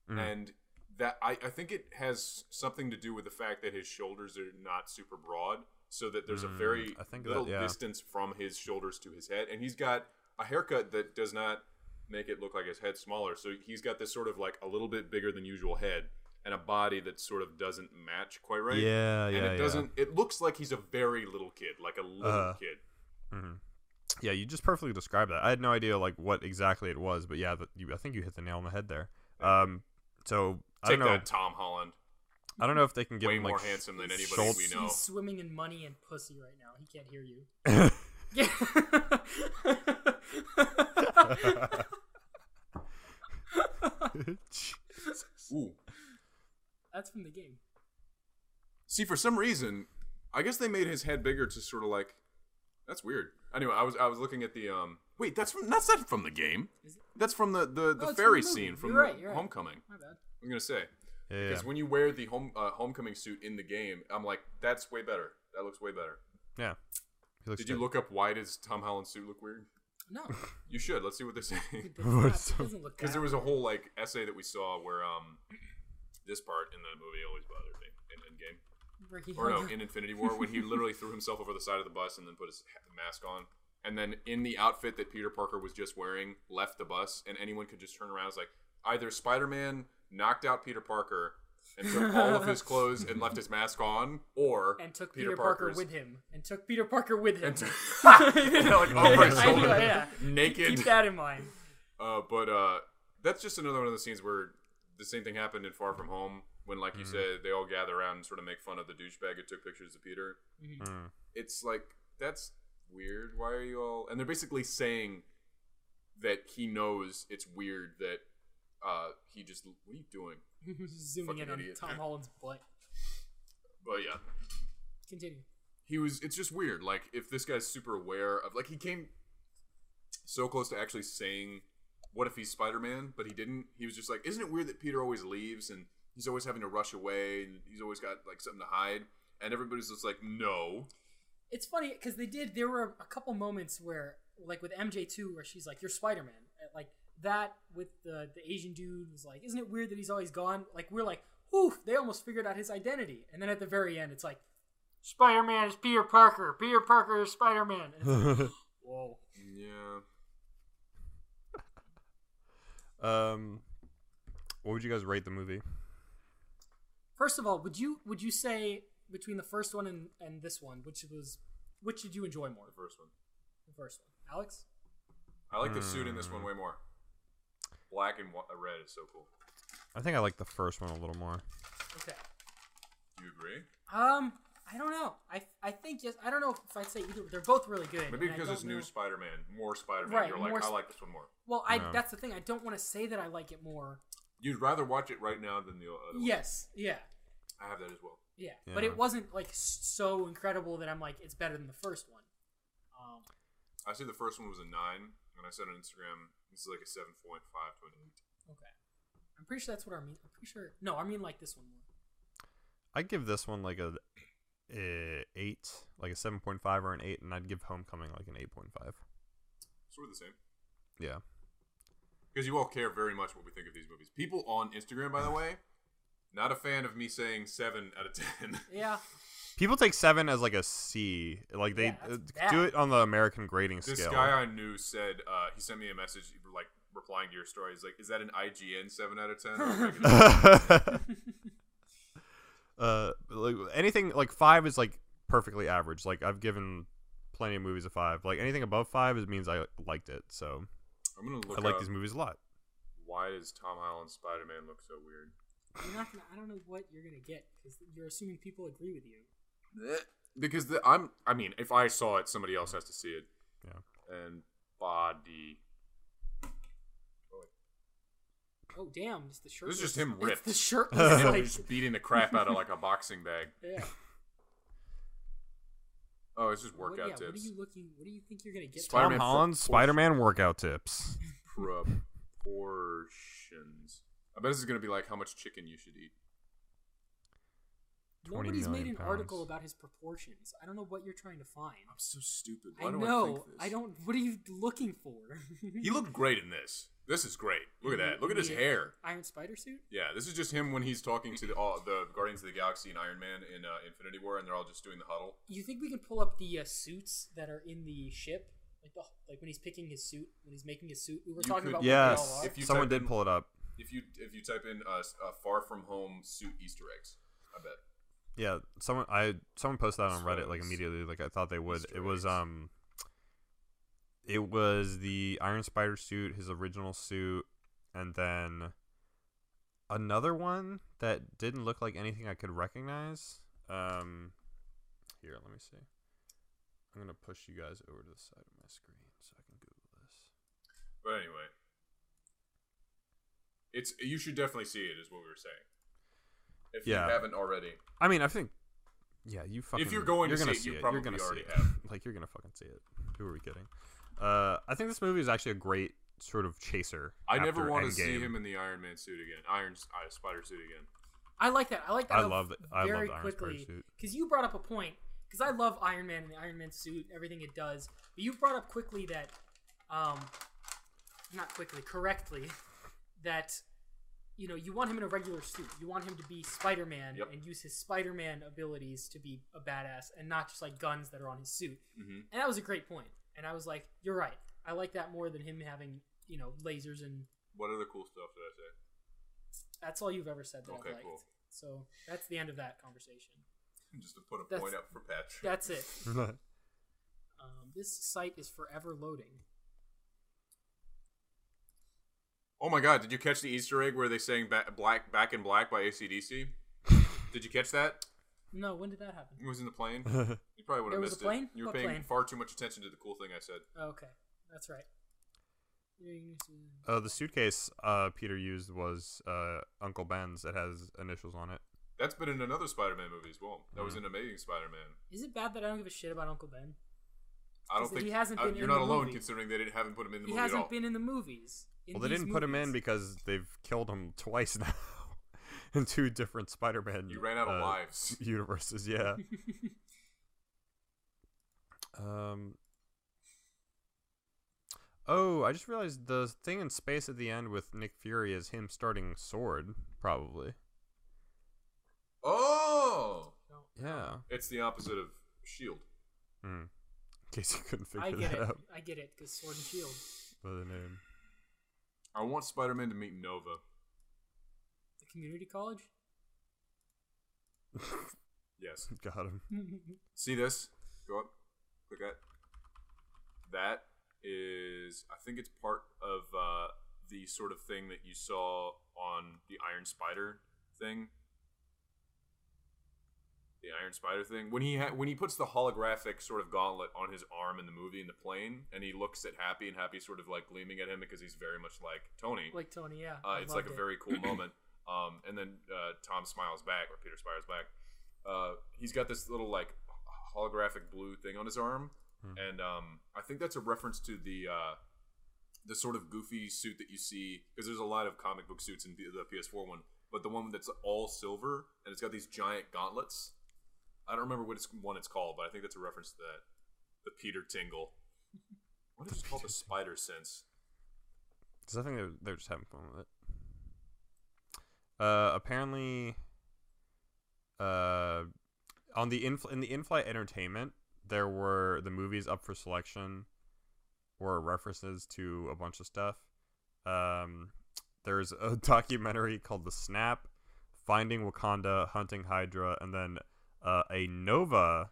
and that I think it has something to do with the fact that his shoulders are not super broad, so that there's a very I think little that, yeah. distance from his shoulders to his head, and he's got a haircut that does not make it look like his head's smaller. So he's got this sort of like a little bit bigger than usual head, and a body that sort of doesn't match quite right. Yeah, and it doesn't. It looks like he's a very little kid, like a little kid. Yeah, you just perfectly described that. I had no idea like what exactly it was, but yeah, I think you hit the nail on the head there. So I Take don't know. that, Tom Holland. I don't know if they can give Way him more like handsome than anybody Schultz. we know. He's swimming in money and pussy right now. He can't hear you. Yeah. Ooh. That's from the game. See, for some reason, I guess they made his head bigger to sort of like. That's weird. Anyway, I was looking at the Wait, that's not from the game. That's from the ferry scene from you're right. Homecoming. My bad. I'm gonna say. Yeah. Because when you wear the homecoming suit in the game, I'm like, that's way better. That looks way better. Yeah. Did you look up why does Tom Holland's suit look weird? No. You should. Let's see what they're saying. It doesn't look Because there was a whole like essay that we saw where this part in the movie always bothered me in Endgame. Or no, in Infinity War, when he literally threw himself over the side of the bus and then put his mask on. And then in the outfit that Peter Parker was just wearing, left the bus, and anyone could just turn around. It's like, either Spider-Man knocked out Peter Parker and took all of his clothes and left his mask on, or and took Peter Parker with him. Like over his shoulder, yeah. naked. Keep that in mind. But that's just another one of the scenes where the same thing happened in Far From Home, when, like you said, they all gather around and sort of make fun of the douchebag who took pictures of Peter. Mm. It's like, that's weird. Why are you all... And they're basically saying that he knows it's weird that he just... What are you doing? Zooming in on idiot. Tom Holland's butt. But yeah. Continue. It's just weird. Like, if this guy's super aware of... Like, he came so close to actually saying, what if he's Spider-Man? But he didn't. He was just like, isn't it weird that Peter always leaves and he's always having to rush away and he's always got, like, something to hide? And everybody's just like, no. It's funny, because there were a couple moments where, like, with MJ2, where she's like, you're Spider-Man. Like, that with the Asian dude was like, isn't it weird that he's always gone? Like, we're like, whew, they almost figured out his identity. And then at the very end, it's like, Spider-Man is Peter Parker. Peter Parker is Spider-Man. And it's like, whoa. Yeah. What would you guys rate the movie? First of all, would you say between the first one and this one, which did you enjoy more? The first one. The first one. Alex? I like the suit in this one way more. Black and red is so cool. I think I like the first one a little more. Okay. Do you agree? I don't know. I think yes. I don't know if I'd say either. They're both really good. Maybe because it's new Spider-Man, more Spider-Man. Right, You're like, I like this one more. Well, that's the thing. I don't want to say that I like it more. You'd rather watch it right now than the other one. Yes. Yeah. I have that as well. Yeah. But it wasn't like so incredible that I'm like it's better than the first one. I said the first one was a 9, and I said on Instagram this is like a 7.5 to an 8. Okay. I'm pretty sure that's what I mean. I'm pretty sure. No, I mean like this one more. I'd give this one like a 8, like a 7.5 or an 8, and I'd give Homecoming like an 8.5. Sort of the same. Yeah. Because you all care very much what we think of these movies. People on Instagram, by the way, not a fan of me saying 7 out of 10. Yeah. People take 7 as like a C. Like they do it on the American grading scale. This guy I knew said he sent me a message like replying to your story. He's like, "Is that an IGN 7 out of 10?" Like anything like 5 is like perfectly average. Like I've given plenty of movies a 5. Like anything above 5 means I liked it. So I'm gonna look. I like these movies a lot. Why does Tom Holland's Spider-Man look so weird? You're not gonna. I don't know what you're gonna get because you're assuming people agree with you. Because I mean, if I saw it, somebody else has to see it. Yeah. And body. Oh damn! It's the shirt. This is just him ripped. It's the shirt. He's beating the crap out of like a boxing bag. Yeah. Oh, it's just workout tips. What do you think you're gonna get? Tom Holland's Spider-Man workout tips. Proportions. I bet this is gonna be like how much chicken you should eat. Nobody's made an article about his proportions. I don't know what you're trying to find. I'm so stupid. I know. I don't. What are you looking for? He looked great in this. This is great. Look at that. Look at his hair. Iron Spider suit? Yeah, this is just him when he's talking to the Guardians of the Galaxy and Iron Man in Infinity War, and they're all just doing the huddle. You think we can pull up the suits that are in the ship? Like when he's picking his suit, when he's making his suit? We were talking about what they all are. Someone did pull it up. If you type in Far From Home suit Easter eggs, I bet. Yeah, someone posted that on Reddit like immediately. Like I thought they would. It was the Iron Spider suit, his original suit, and then Another one that didn't look like anything I could recognize. Here, let me see. I'm gonna push you guys over to the side of my screen so I can Google this. But anyway, you should definitely see it, is what we were saying. If you haven't already. I mean, I think. Yeah, you fucking. If you're going to see it, you probably already have. Like, you're gonna fucking see it. Who are we kidding? I think this movie is actually a great sort of chaser. I never want to see him in the Iron Man suit again. Spider suit again. I like that. I like that. I love it. I love the Iron quickly Spider suit. because you brought up a point. Because I love Iron Man and the Iron Man suit, everything it does. But you brought up quickly that, correctly, that, you know, you want him in a regular suit. You want him to be Spider-Man and use his Spider-Man abilities to be a badass and not just like guns that are on his suit. Mm-hmm. And that was a great point. And I was like, you're right. I like that more than him having, you know, lasers and... What other cool stuff did I say? That's all you've ever said that okay, I've liked. Cool. So that's the end of that conversation. Just to put a point up for Patrick. That's it. This site is forever loading. Oh my god, did you catch the Easter egg where they sang Back in Black by AC/DC? Did you catch that? No, when did that happen? It was in the plane. You probably would have missed it. You were paying far too much attention to the cool thing I said. Okay, that's right. The suitcase Peter used was Uncle Ben's. It has initials on it. That's been in another Spider-Man movie as well. That was in Amazing Spider-Man. Is it bad that I don't give a shit about Uncle Ben? I don't think he hasn't been. You're not alone, considering they haven't put him in the movie at all. He hasn't been in the movies. Well, they didn't put him in because they've killed him twice now in 2 different Spider-Man. You ran out of lives. Universes, yeah. Oh, I just realized the thing in space at the end with Nick Fury is him starting Sword, probably. Oh! Yeah. It's the opposite of S.H.I.E.L.D. In case you couldn't figure that out. I get it, because Sword and S.H.I.E.L.D. By the name. I want Spider-Man to meet Nova. The community college? Yes. Got him. See this? Go up. Click that. That is... I think it's part of the sort of thing that you saw on the Iron Spider thing. The Iron Spider thing. When he puts the holographic sort of gauntlet on his arm in the movie in the plane, and he looks at Happy, and Happy's sort of like gleaming at him because he's very much like Tony. Like Tony, yeah. It's like a very cool moment. And then Tom smiles back, or Peter smiles back. He's got this little like holographic blue thing on his arm, and I think that's a reference to the sort of goofy suit that you see, because there's a lot of comic book suits in the PS4 one, but the one that's all silver and it's got these giant gauntlets. I don't remember what one it's called, but I think that's a reference to that. The Peter Tingle. What is it called? The Spider Sense. Because I think they're just having fun with it. Apparently, in the in-flight entertainment, there were the movies up for selection were references to a bunch of stuff. There's a documentary called The Snap, Finding Wakanda, Hunting Hydra, and then a Nova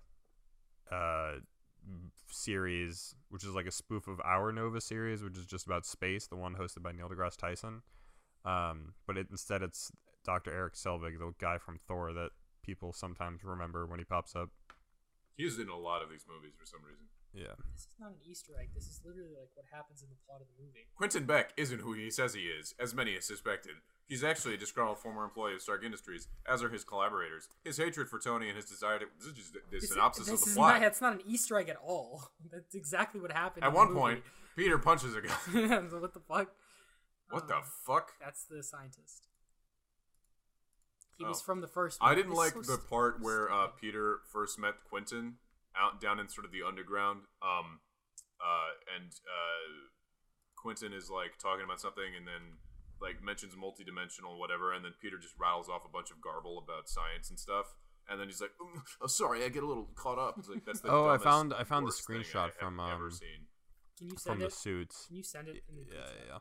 series, which is like a spoof of our Nova series, which is just about space, the one hosted by Neil deGrasse Tyson. But instead it's Dr. Eric Selvig, the guy from Thor that people sometimes remember when he pops up. He's in a lot of these movies for some reason. Yeah. This is not an Easter egg. This is literally like what happens in the plot of the movie. Quentin Beck isn't who he says he is, as many have suspected. He's actually a disgruntled former employee of Stark Industries, as are his collaborators. His hatred for Tony and his desire to... This is just the synopsis of the plot. It's not an Easter egg at all. That's exactly what happened. At one point, Peter punches a guy. What the fuck? What the fuck? That's the scientist. He was from the first one. I didn't like the part where Peter first met Quentin down in sort of the underground. And Quentin is like talking about something and then like mentions multidimensional whatever, and then Peter just rattles off a bunch of garble about science and stuff. And then he's like, "Oh, sorry, I get a little caught up." It's like that's the I found the screenshot from Can you send the it? suits. Can you send it? In the Yeah.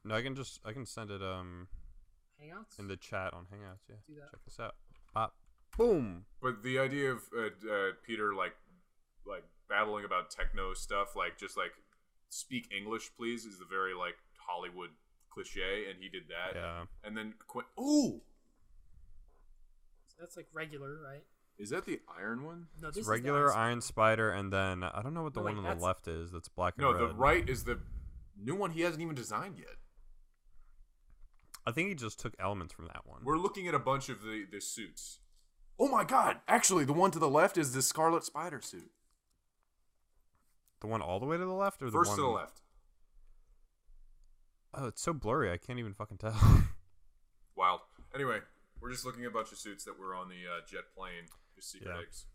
No, I can send it Hangouts in the chat on Hangouts. Yeah, do that. Check this out. Pop, boom. But the idea of Peter like battling about techno stuff, like just like speak English, please, is the very like Hollywood cliche, and he did that. Yeah. And then ooh, So that's like regular, right? is that the iron one? No, this It's is the regular Iron Iron Spider, and then I don't know what the No, one wait, on that's- the left is. That's black and No, red. the right is the new one he hasn't even designed yet. I think he just took elements from that one. We're looking at a bunch of the suits. Oh my god! Actually, the one to the left is the Scarlet Spider suit. The one all the way to the left, or the First one to the left. Oh, it's so blurry. I can't even fucking tell. Wild. Anyway, we're just looking at a bunch of suits that were on the jet plane. Just secret Yeah. eggs.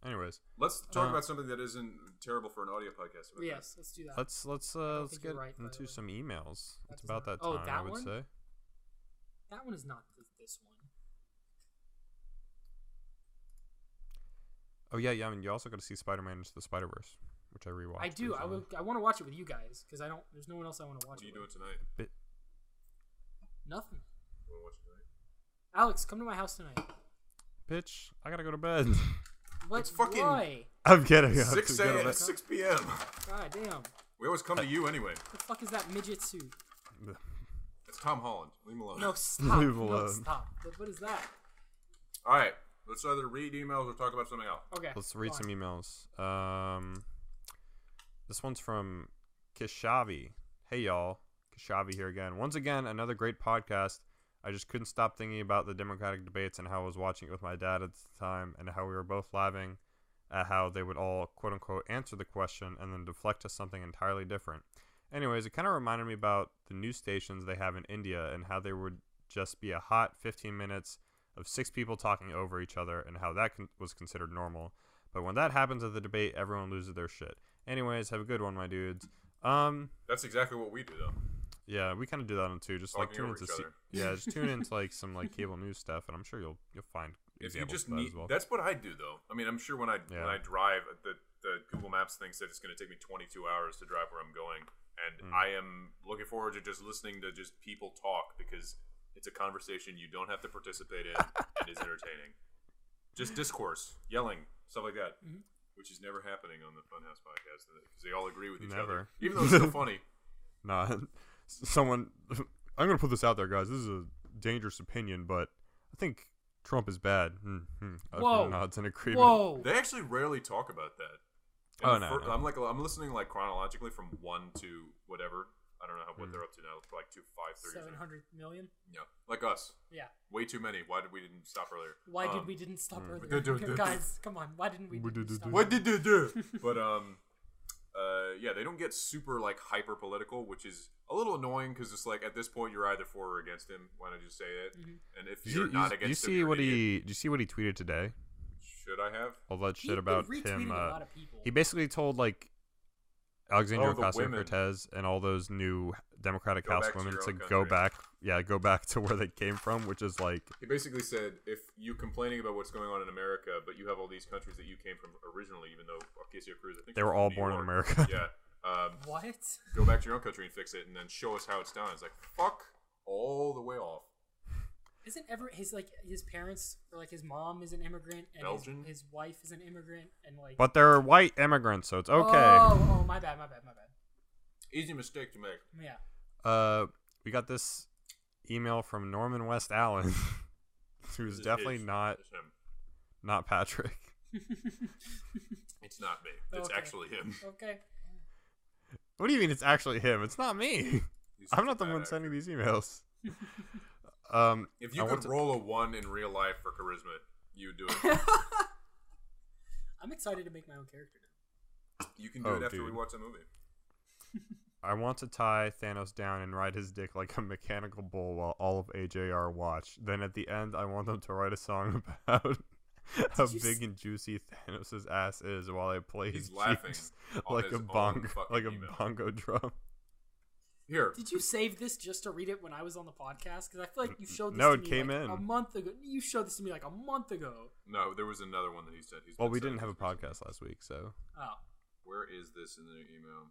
Anyways, Let's talk about something that isn't terrible for an audio podcast. How about Yes, let's do that. let's think get you're right, by the into way. some emails. That It's does about not- that Oh, time, that I would one? say. That one is not this one. Oh yeah. I mean, you also got to see Spider-Man into the Spider-Verse, which I rewatched. I do. recently. I want to watch it with you guys because I don't. There's no one else I want to watch What are you it doing with. tonight? Nothing. You want to watch it tonight? Alex, come to my house tonight. Bitch, I gotta go to bed. What? It's fucking- Why? I'm kidding. I have 6 to go to a.m. bed. 6 p.m. God damn. We always come to you anyway. The fuck is that midget suit? It's Tom Holland. Leave him alone. No, stop. Leave No, alone. stop. What is that? All right. Let's either read emails or talk about something else. Okay. Let's read go some on. emails. This one's from Kishavi. Hey y'all, Kishavi here again. Once again, another great podcast. I just couldn't stop thinking about the Democratic debates and how I was watching it with my dad at the time, and how we were both laughing at how they would all quote unquote answer the question and then deflect to something entirely different. Anyways, it kind of reminded me about the news stations they have in India and how there would just be a hot 15 minutes of 6 people talking over each other and how that was considered normal. But when that happens at the debate, everyone loses their shit. Anyways, have a good one, my dudes. That's exactly what we do, though. Yeah, we kind of do that on too. Just like Talking tune over into each other. yeah, just tune into like some like cable news stuff, and I'm sure you'll find If you examples just of that need, as well. that's what I do, though. I mean, I'm sure when I drive, the Google Maps thing said it's going to take me 22 hours to drive where I'm going, and I am looking forward to just listening to just people talk because it's a conversation you don't have to participate in. It is entertaining. Just discourse, yelling, stuff like that, which is never happening on the Funhouse podcast because they all agree with each other, Never. even though it's still funny. Nah, someone. I'm gonna put this out there, guys. This is a dangerous opinion, but I think Trump is bad. Whoa. Nods in agreement. Whoa. They actually rarely talk about that. Oh, And no. I'm listening like chronologically from 1 to whatever. I don't know what they're up to now. It's like 5:30. 700 million. Yeah, like us. Yeah. Way too many. Why did we didn't stop earlier? Why did we didn't stop do- earlier? Guys, come on. Why didn't we stop? What did you do? But yeah, they don't get super like hyper political, which is a little annoying because it's like at this point you're either for or against him. Why don't you say it? And if you're not against him, you're an idiot. Did you see what he tweeted today? Should I have? All that shit He's about been him. retweeting a lot of people. He basically told like Alexandria the women. Ocasio-Cortez and all those new Democratic Go House back to women your to own go country. go back to where they came from, which is like He basically said, if you complaining about what's going on in America, but you have all these countries that you came from originally, even though Ocasio-Cortez, I think they were she's all from born New in York. America. Yeah. What? Go back to your own country and fix it, and then show us how it's done. It's like, fuck all the way off. Isn't ever his parents or like his mom is an immigrant and Belgian? his wife is an immigrant and like. But they're white immigrants, so it's okay. Oh, my bad. Easy mistake to make. Yeah. We got this email from Norman West Allen, who's This is definitely his. not It's him. Patrick. It's not me. It's Okay. actually him. Okay. What do you mean it's actually him? It's not me. He's I'm such not a the bad one actor. sending these emails. If you I could want to- roll a 1 in real life for charisma, you would do it. I'm excited to make my own character now. You can do Oh, it after we dude. watch the movie. I want to tie Thanos down and ride his dick like a mechanical bull while all of AJR watch. Then at the end, I want them to write a song about how you big and juicy Thanos' ass is while I play He's his laughing cheeks on like his a own bongo, fucking like a email. bongo drum. Here. Did you save this just to read it when I was on the podcast? Because I feel like you showed this No, to it me came like in. a month ago. You showed this to me like a month ago. No, there was another one that he said. Well, we didn't have a podcast last week, so Oh. Where is this in the email?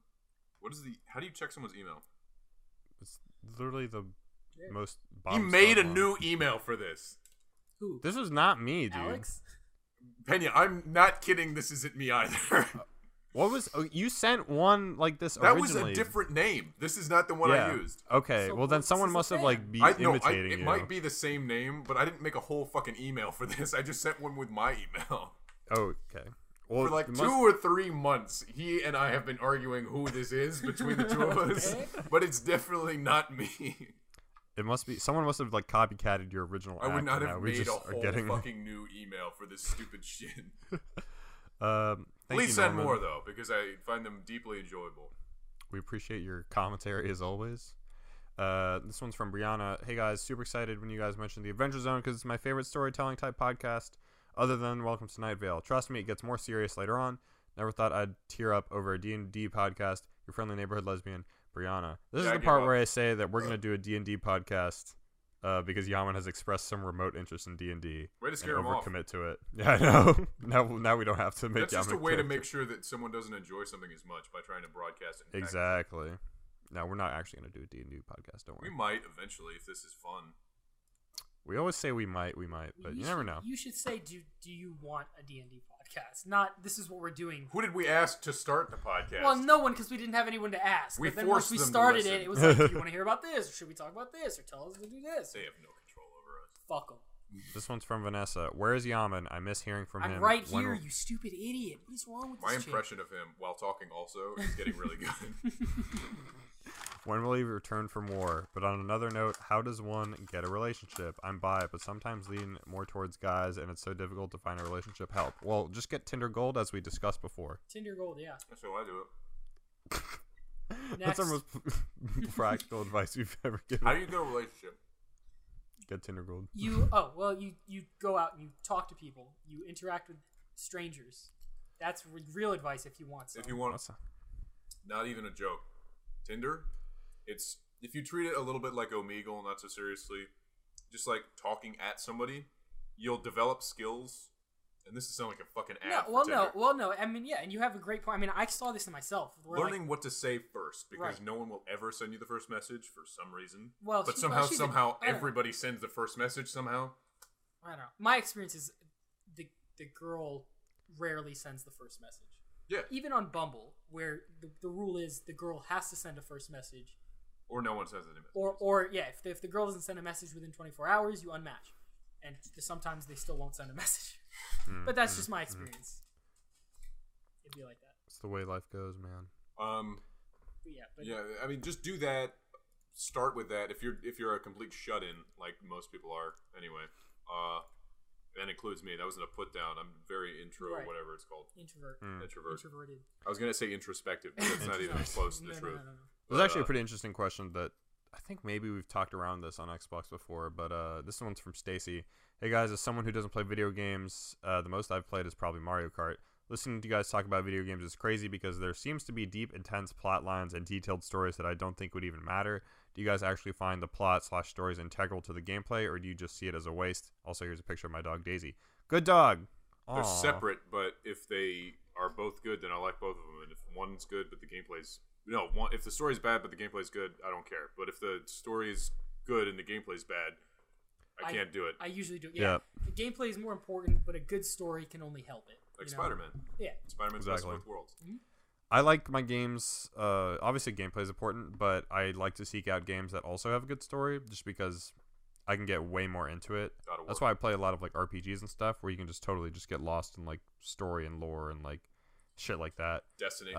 What is the? How do you check someone's email? it's literally the Yeah. most. He bottom made a star one. new email for this. Who? This was not me, dude. Alex? Pena, I'm not kidding. This isn't me either. What was? Oh, you sent one like this That originally. was a different name. This is not the one I used. Okay, So well then this someone is must a have fan. like be It imitating you. might be the same name, but I didn't make a whole fucking email for this. I just sent one with my email. Okay. Well, For like 2 or 3 months, he and I have been arguing who this is between the two of us, Okay. but it's definitely not me. It must be someone must have like copycatted your original. I would not actor. have Now we made just a are whole getting. fucking new email for this stupid shit. Thank Please you, send Norman. more though, because I find them deeply enjoyable. We appreciate your commentary as always. This one's from Brianna. Hey guys, super excited when you guys mentioned the Adventure Zone because it's my favorite storytelling type podcast other than Welcome to Night Vale. Trust me, it gets more serious later on. Never thought I'd tear up over a D&D podcast. Your friendly neighborhood lesbian, Brianna. This is I the give part up. where I say that we're going to do a D&D podcast because Yaman has expressed some remote interest in D&D. Way to scare him off. Overcommit to it. Yeah, I know. now we don't have to make That's just a Yaman way to character. make sure that someone doesn't enjoy something as much by trying to broadcast it. Exactly. No, we're not actually going to do a D&D podcast, don't We worry. might eventually if this is fun. We always say we might, but you never know. You should say, do you want a D&D podcast? Not, this is what we're doing. Who did we ask to start the podcast? Well, no one, because we didn't have anyone to ask. We But then once forced we them to started listen. it, it was like, do you want to hear about this? Or should we talk about this? Or tell us to do this? They have no control over us. Fuck them. This one's from Vanessa. Where's Yaman? I miss hearing from him. I'm right When- here, you stupid idiot. What is wrong with My this chick? impression of him while talking also is getting really good. When will he return from war? But on another note, how does one get a relationship? I'm bi, but sometimes lean more towards guys, and it's so difficult to find a relationship. Help. Well, just get Tinder Gold, as we discussed before. Tinder Gold, yeah. That's how I do it. That's our Next. most practical advice we've ever given. How do you get a relationship? Get Tinder Gold. You go out and you talk to people. You interact with strangers. That's real advice if you want some. If you want, What's that? not even a joke. Tinder, it's if you treat it a little bit like Omegle, not so seriously, just like talking at somebody, you'll develop skills. And this is sound like a fucking ad. No. I mean, yeah, and you have a great point. I mean, I saw this in myself. Where, Learning what to say first, because Right. no one will ever send you the first message for some reason. Well, but she- somehow, well, she's a- somehow, I don't know. everybody sends the first message somehow. I don't know. My experience is the girl rarely sends the first message. Yeah. Even on Bumble, where the rule is the girl has to send a first message, Or no one sends it. or yeah, if the girl doesn't send a message within 24 hours, you unmatch, and sometimes they still won't send a message. But that's just my experience. It'd be like that. It's the way life goes, man. But Yeah, I mean, just do that. Start with that. If you're a complete shut-in, like most people are, anyway. That includes me. That wasn't a put down. I'm very intro, Right. whatever it's called. introvert, Introvert. introverted. I was gonna say introspective, but it's not even close to the No, truth. no. It was actually a pretty interesting question that I think maybe we've talked around this on Xbox before, but this one's from Stacy. Hey guys, as someone who doesn't play video games, the most I've played is probably Mario Kart. Listening to you guys talk about video games is crazy because there seems to be deep, intense plot lines and detailed stories that I don't think would even matter. Do you guys actually find the plot/stories integral to the gameplay, or do you just see it as a waste? Also, here's a picture of my dog Daisy. Good dog. They're Aw. separate, but if they are both good, then I like both of them. And if one's good but the gameplay's if the story's bad but the gameplay's good, I don't care. But if the story's good and the gameplay's bad, I can't do it. I usually do. Yeah. The gameplay is more important, but a good story can only help it. Like you know? Spider-Man. Yeah. Spider-Man's Exactly. best of both worlds. I like my games. Obviously, gameplay is important, but I like to seek out games that also have a good story, just because I can get way more into it. Gotta work. That's why I play a lot of like RPGs and stuff, where you can just totally just get lost in like story and lore and like shit like that. Destiny.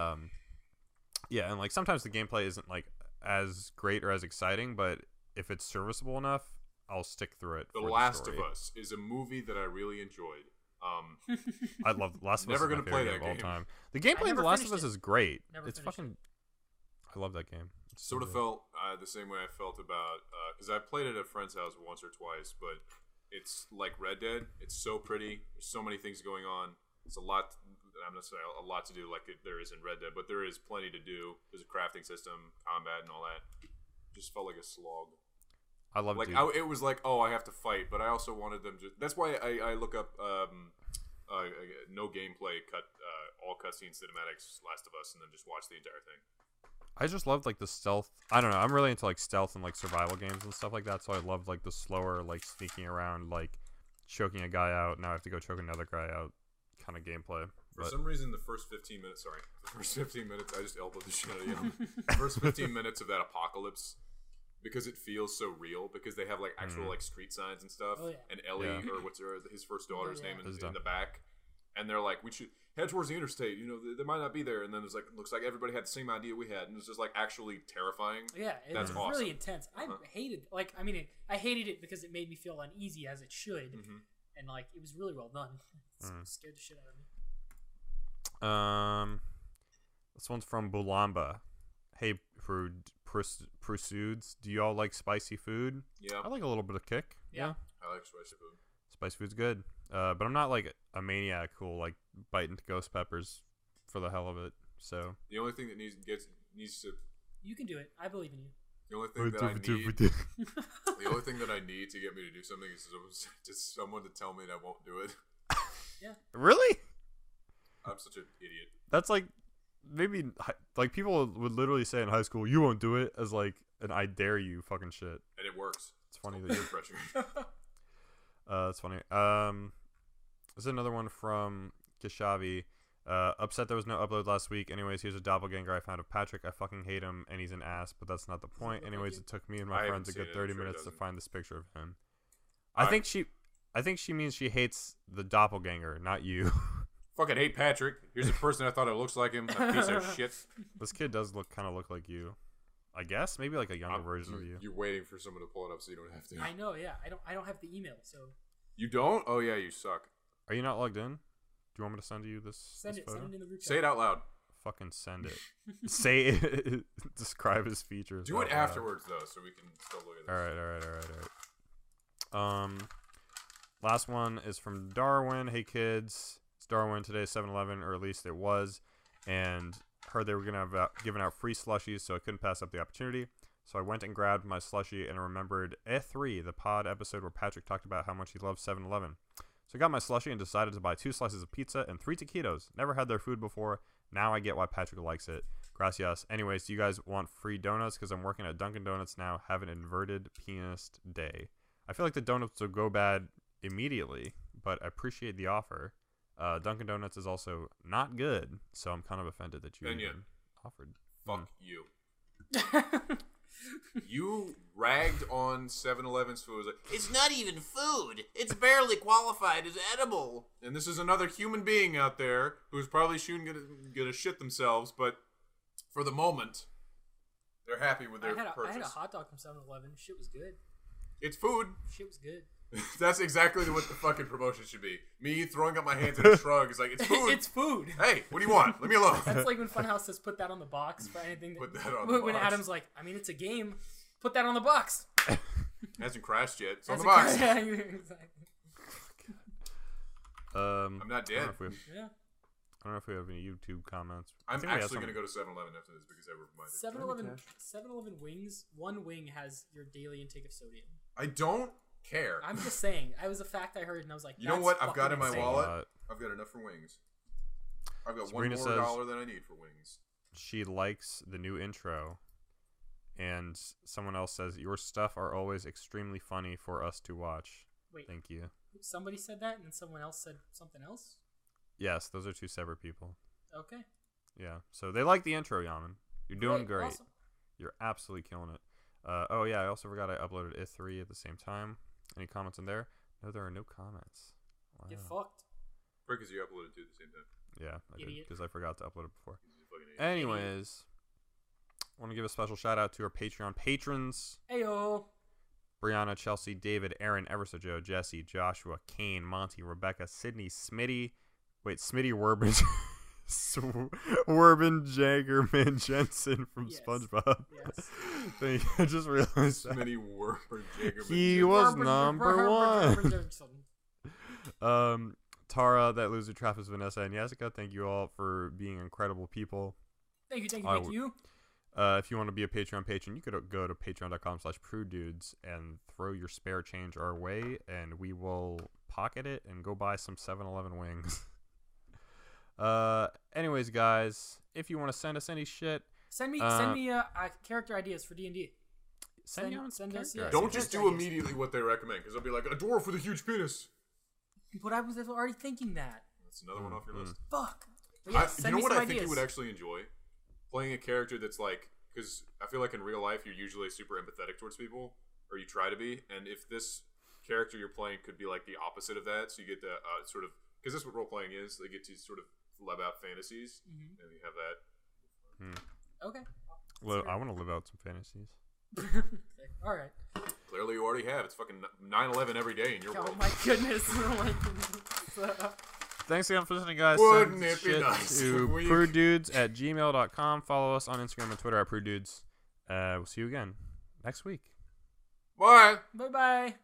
Yeah, and like sometimes the gameplay isn't like as great or as exciting, but if it's serviceable enough, I'll stick through it. The for Last the of story. Us is a movie that I really enjoyed. I love The Last of Us. Never is my gonna favorite play game that of all game. time. The gameplay in never The Last of finished Us it. is great. Never It's finished fucking. I love that game. It's so Sort of good. felt the same way I felt about because I played it at a friend's house once or twice, but it's like Red Dead. It's so pretty. There's so many things going on. It's a lot. I'm not saying a lot to do like there is in Red Dead, but there is plenty to do. There's a crafting system, combat, and all that. Just felt like a slog. I love Like Duke. it was like, oh, I have to fight, but I also wanted them to. That's why I look up no gameplay all cutscene cinematics Last of Us, and then just watch the entire thing. I just loved like the stealth. I don't know. I'm really into like stealth and like survival games and stuff like that. So I love like the slower, like sneaking around, like choking a guy out. Now I have to go choke another guy out kind of gameplay. For some reason, the first 15 minutes, I just elbowed the shit out of you. The first 15 minutes of that apocalypse, because it feels so real, because they have like actual like street signs and stuff, and Ellie, or what's his first daughter's name in the back, and they're like, we should head towards the interstate, you know, they might not be there, and then there's like, looks like everybody had the same idea we had, and it's just like actually terrifying. Yeah, that's was awesome. Really intense. I hated, I hated it because it made me feel uneasy, as it should, and like it was really well done. It scared the shit out of me. This one's from Bulamba. Hey, Prudes, do y'all like spicy food? Yeah, I like a little bit of kick. Yeah. I like spicy food. Spicy food's good. But I'm not like a maniac who'll like bite into ghost peppers for the hell of it. So the only thing that needs to. You can do it. I believe in you. The only thing that I need. The only thing that I need to get me to do something is just someone to tell me that I won't do it. Yeah. Really? I'm such an idiot. That's like maybe like people would literally say in high school, "You won't do it," as like an "I dare you" fucking shit. And it works. It's funny that you're pressure. It's funny. This is another one from Kishavi. Upset there was no upload last week. Anyways, here's a doppelganger I found of Patrick. I fucking hate him, and he's an ass, but that's not the point. Anyways, it took me and my friends a good 30 minutes to find this picture of him. I think she means she hates the doppelganger, not you. Fucking hate Patrick. Here's a person I thought it looks like him. A piece of shit. This kid does kind of look like you. I guess maybe like a younger version of you. You're waiting for someone to pull it up so you don't have to. I know. Yeah. I don't have the email, so. You don't? Oh yeah, you suck. Are you not logged in? Do you want me to send you this? Send it. Photo? Send it in the group chat. Say it out loud. Fucking send it. Say it. Describe his features. Do it afterwards though, so we can still look at this. All right. Last one is from Darwin. Hey kids, it's Darwin. Today's 7-Eleven, or at least it was, and heard they were gonna have giving out free slushies, so I couldn't pass up the opportunity. So I went and grabbed my slushie and remembered E3, the pod episode where Patrick talked about how much he loves 7-Eleven. So I got my slushie and decided to buy 2 slices of pizza and 3 taquitos. Never had their food before. Now I get why Patrick likes it. Gracias. Anyways, do you guys want free donuts? Because I'm working at Dunkin' Donuts now. Have an inverted pianist day. I feel like the donuts will go bad immediately, but I appreciate the offer. Dunkin' Donuts is also not good, so I'm kind of offended that you even offered. Fuck you. You ragged on 7-Eleven's food. Like, it's not even food. It's barely qualified as edible. And this is another human being out there who's probably gonna shit themselves, but for the moment, they're happy with their purchase. I had a hot dog from 7-Eleven. Shit was good. It's food. Shit was good. That's exactly what the fucking promotion should be. Me throwing up my hands in a shrug is like, it's food. It's food. Hey, what do you want? Leave me alone. That's like when Funhouse says put that on the box for anything. Put that on the box. When Adam's like, I mean, it's a game. Put that on the box. Hasn't crashed yet. It's on the box. Yeah, exactly. I'm not dead. I don't know if we have any YouTube comments. I'm actually going to go to 7-Eleven after this because I reminded. 7-Eleven wings. One wing has your daily intake of sodium. I don't care. I'm just saying. I was a fact I heard, and I was like, you know what? I've got in my insane. wallet. I've got enough for wings. I've got Sabrina one more dollar than I need for wings. She likes the new intro, and someone else says your stuff are always extremely funny for us to watch. Wait, thank you. Somebody said that, and then someone else said something else. Yes, those are 2 separate people. Okay. Yeah, so they like the intro, Yaman. You're doing great. Awesome. You're absolutely killing it. Oh yeah, I also forgot I uploaded E3 at the same time. Any comments in there? No, there are no comments. Wow. Get fucked. Because you uploaded 2 at the same time. Yeah, I did, because I forgot to upload it before. Anyways, I want to give a special shout out to our Patreon patrons. Heyo. Brianna, Chelsea, David, Aaron, Everso Joe, Jesse, Joshua, Kane, Monty, Rebecca, Sydney, Smitty. Wait, Smitty Werbin. Werbin Jagerman Jensen from SpongeBob. Yes. Thank you. I just realized that. Smitty Werbin Jagerman. He was number 1. Tara, that loser Travis, Vanessa, and Jessica, thank you all for being incredible people. Thank you. If you want to be a Patreon patron, you could go to patreon.com/prudedudes and throw your spare change our way, and we will pocket it and go buy some 7-Eleven wings. Anyways, guys, if you want to send us any shit, send me character ideas for D&D. Send us. Yeah, don't just do immediately what they recommend, because they'll be like a dwarf with a huge penis. But I was already thinking that. That's another one off your list. Fuck. But yeah, send me what some I think ideas. you would actually enjoy? Playing a character that's like, because I feel like in real life you're usually super empathetic towards people, or you try to be, and if this character you're playing could be like the opposite of that, so you get to sort of, because this is what role playing is, they get to sort of live out fantasies, and you have that. Okay. I want to live out some fantasies. All right. Clearly you already have. It's fucking 9/11 every day in your Oh world. my goodness. Oh my goodness. Thanks again for listening, guys. Wouldn't Send it be shit nice to if we- prudedudes@gmail.com. Follow us on Instagram and Twitter at prudedudes. We'll see you again next week. Bye. Bye-bye.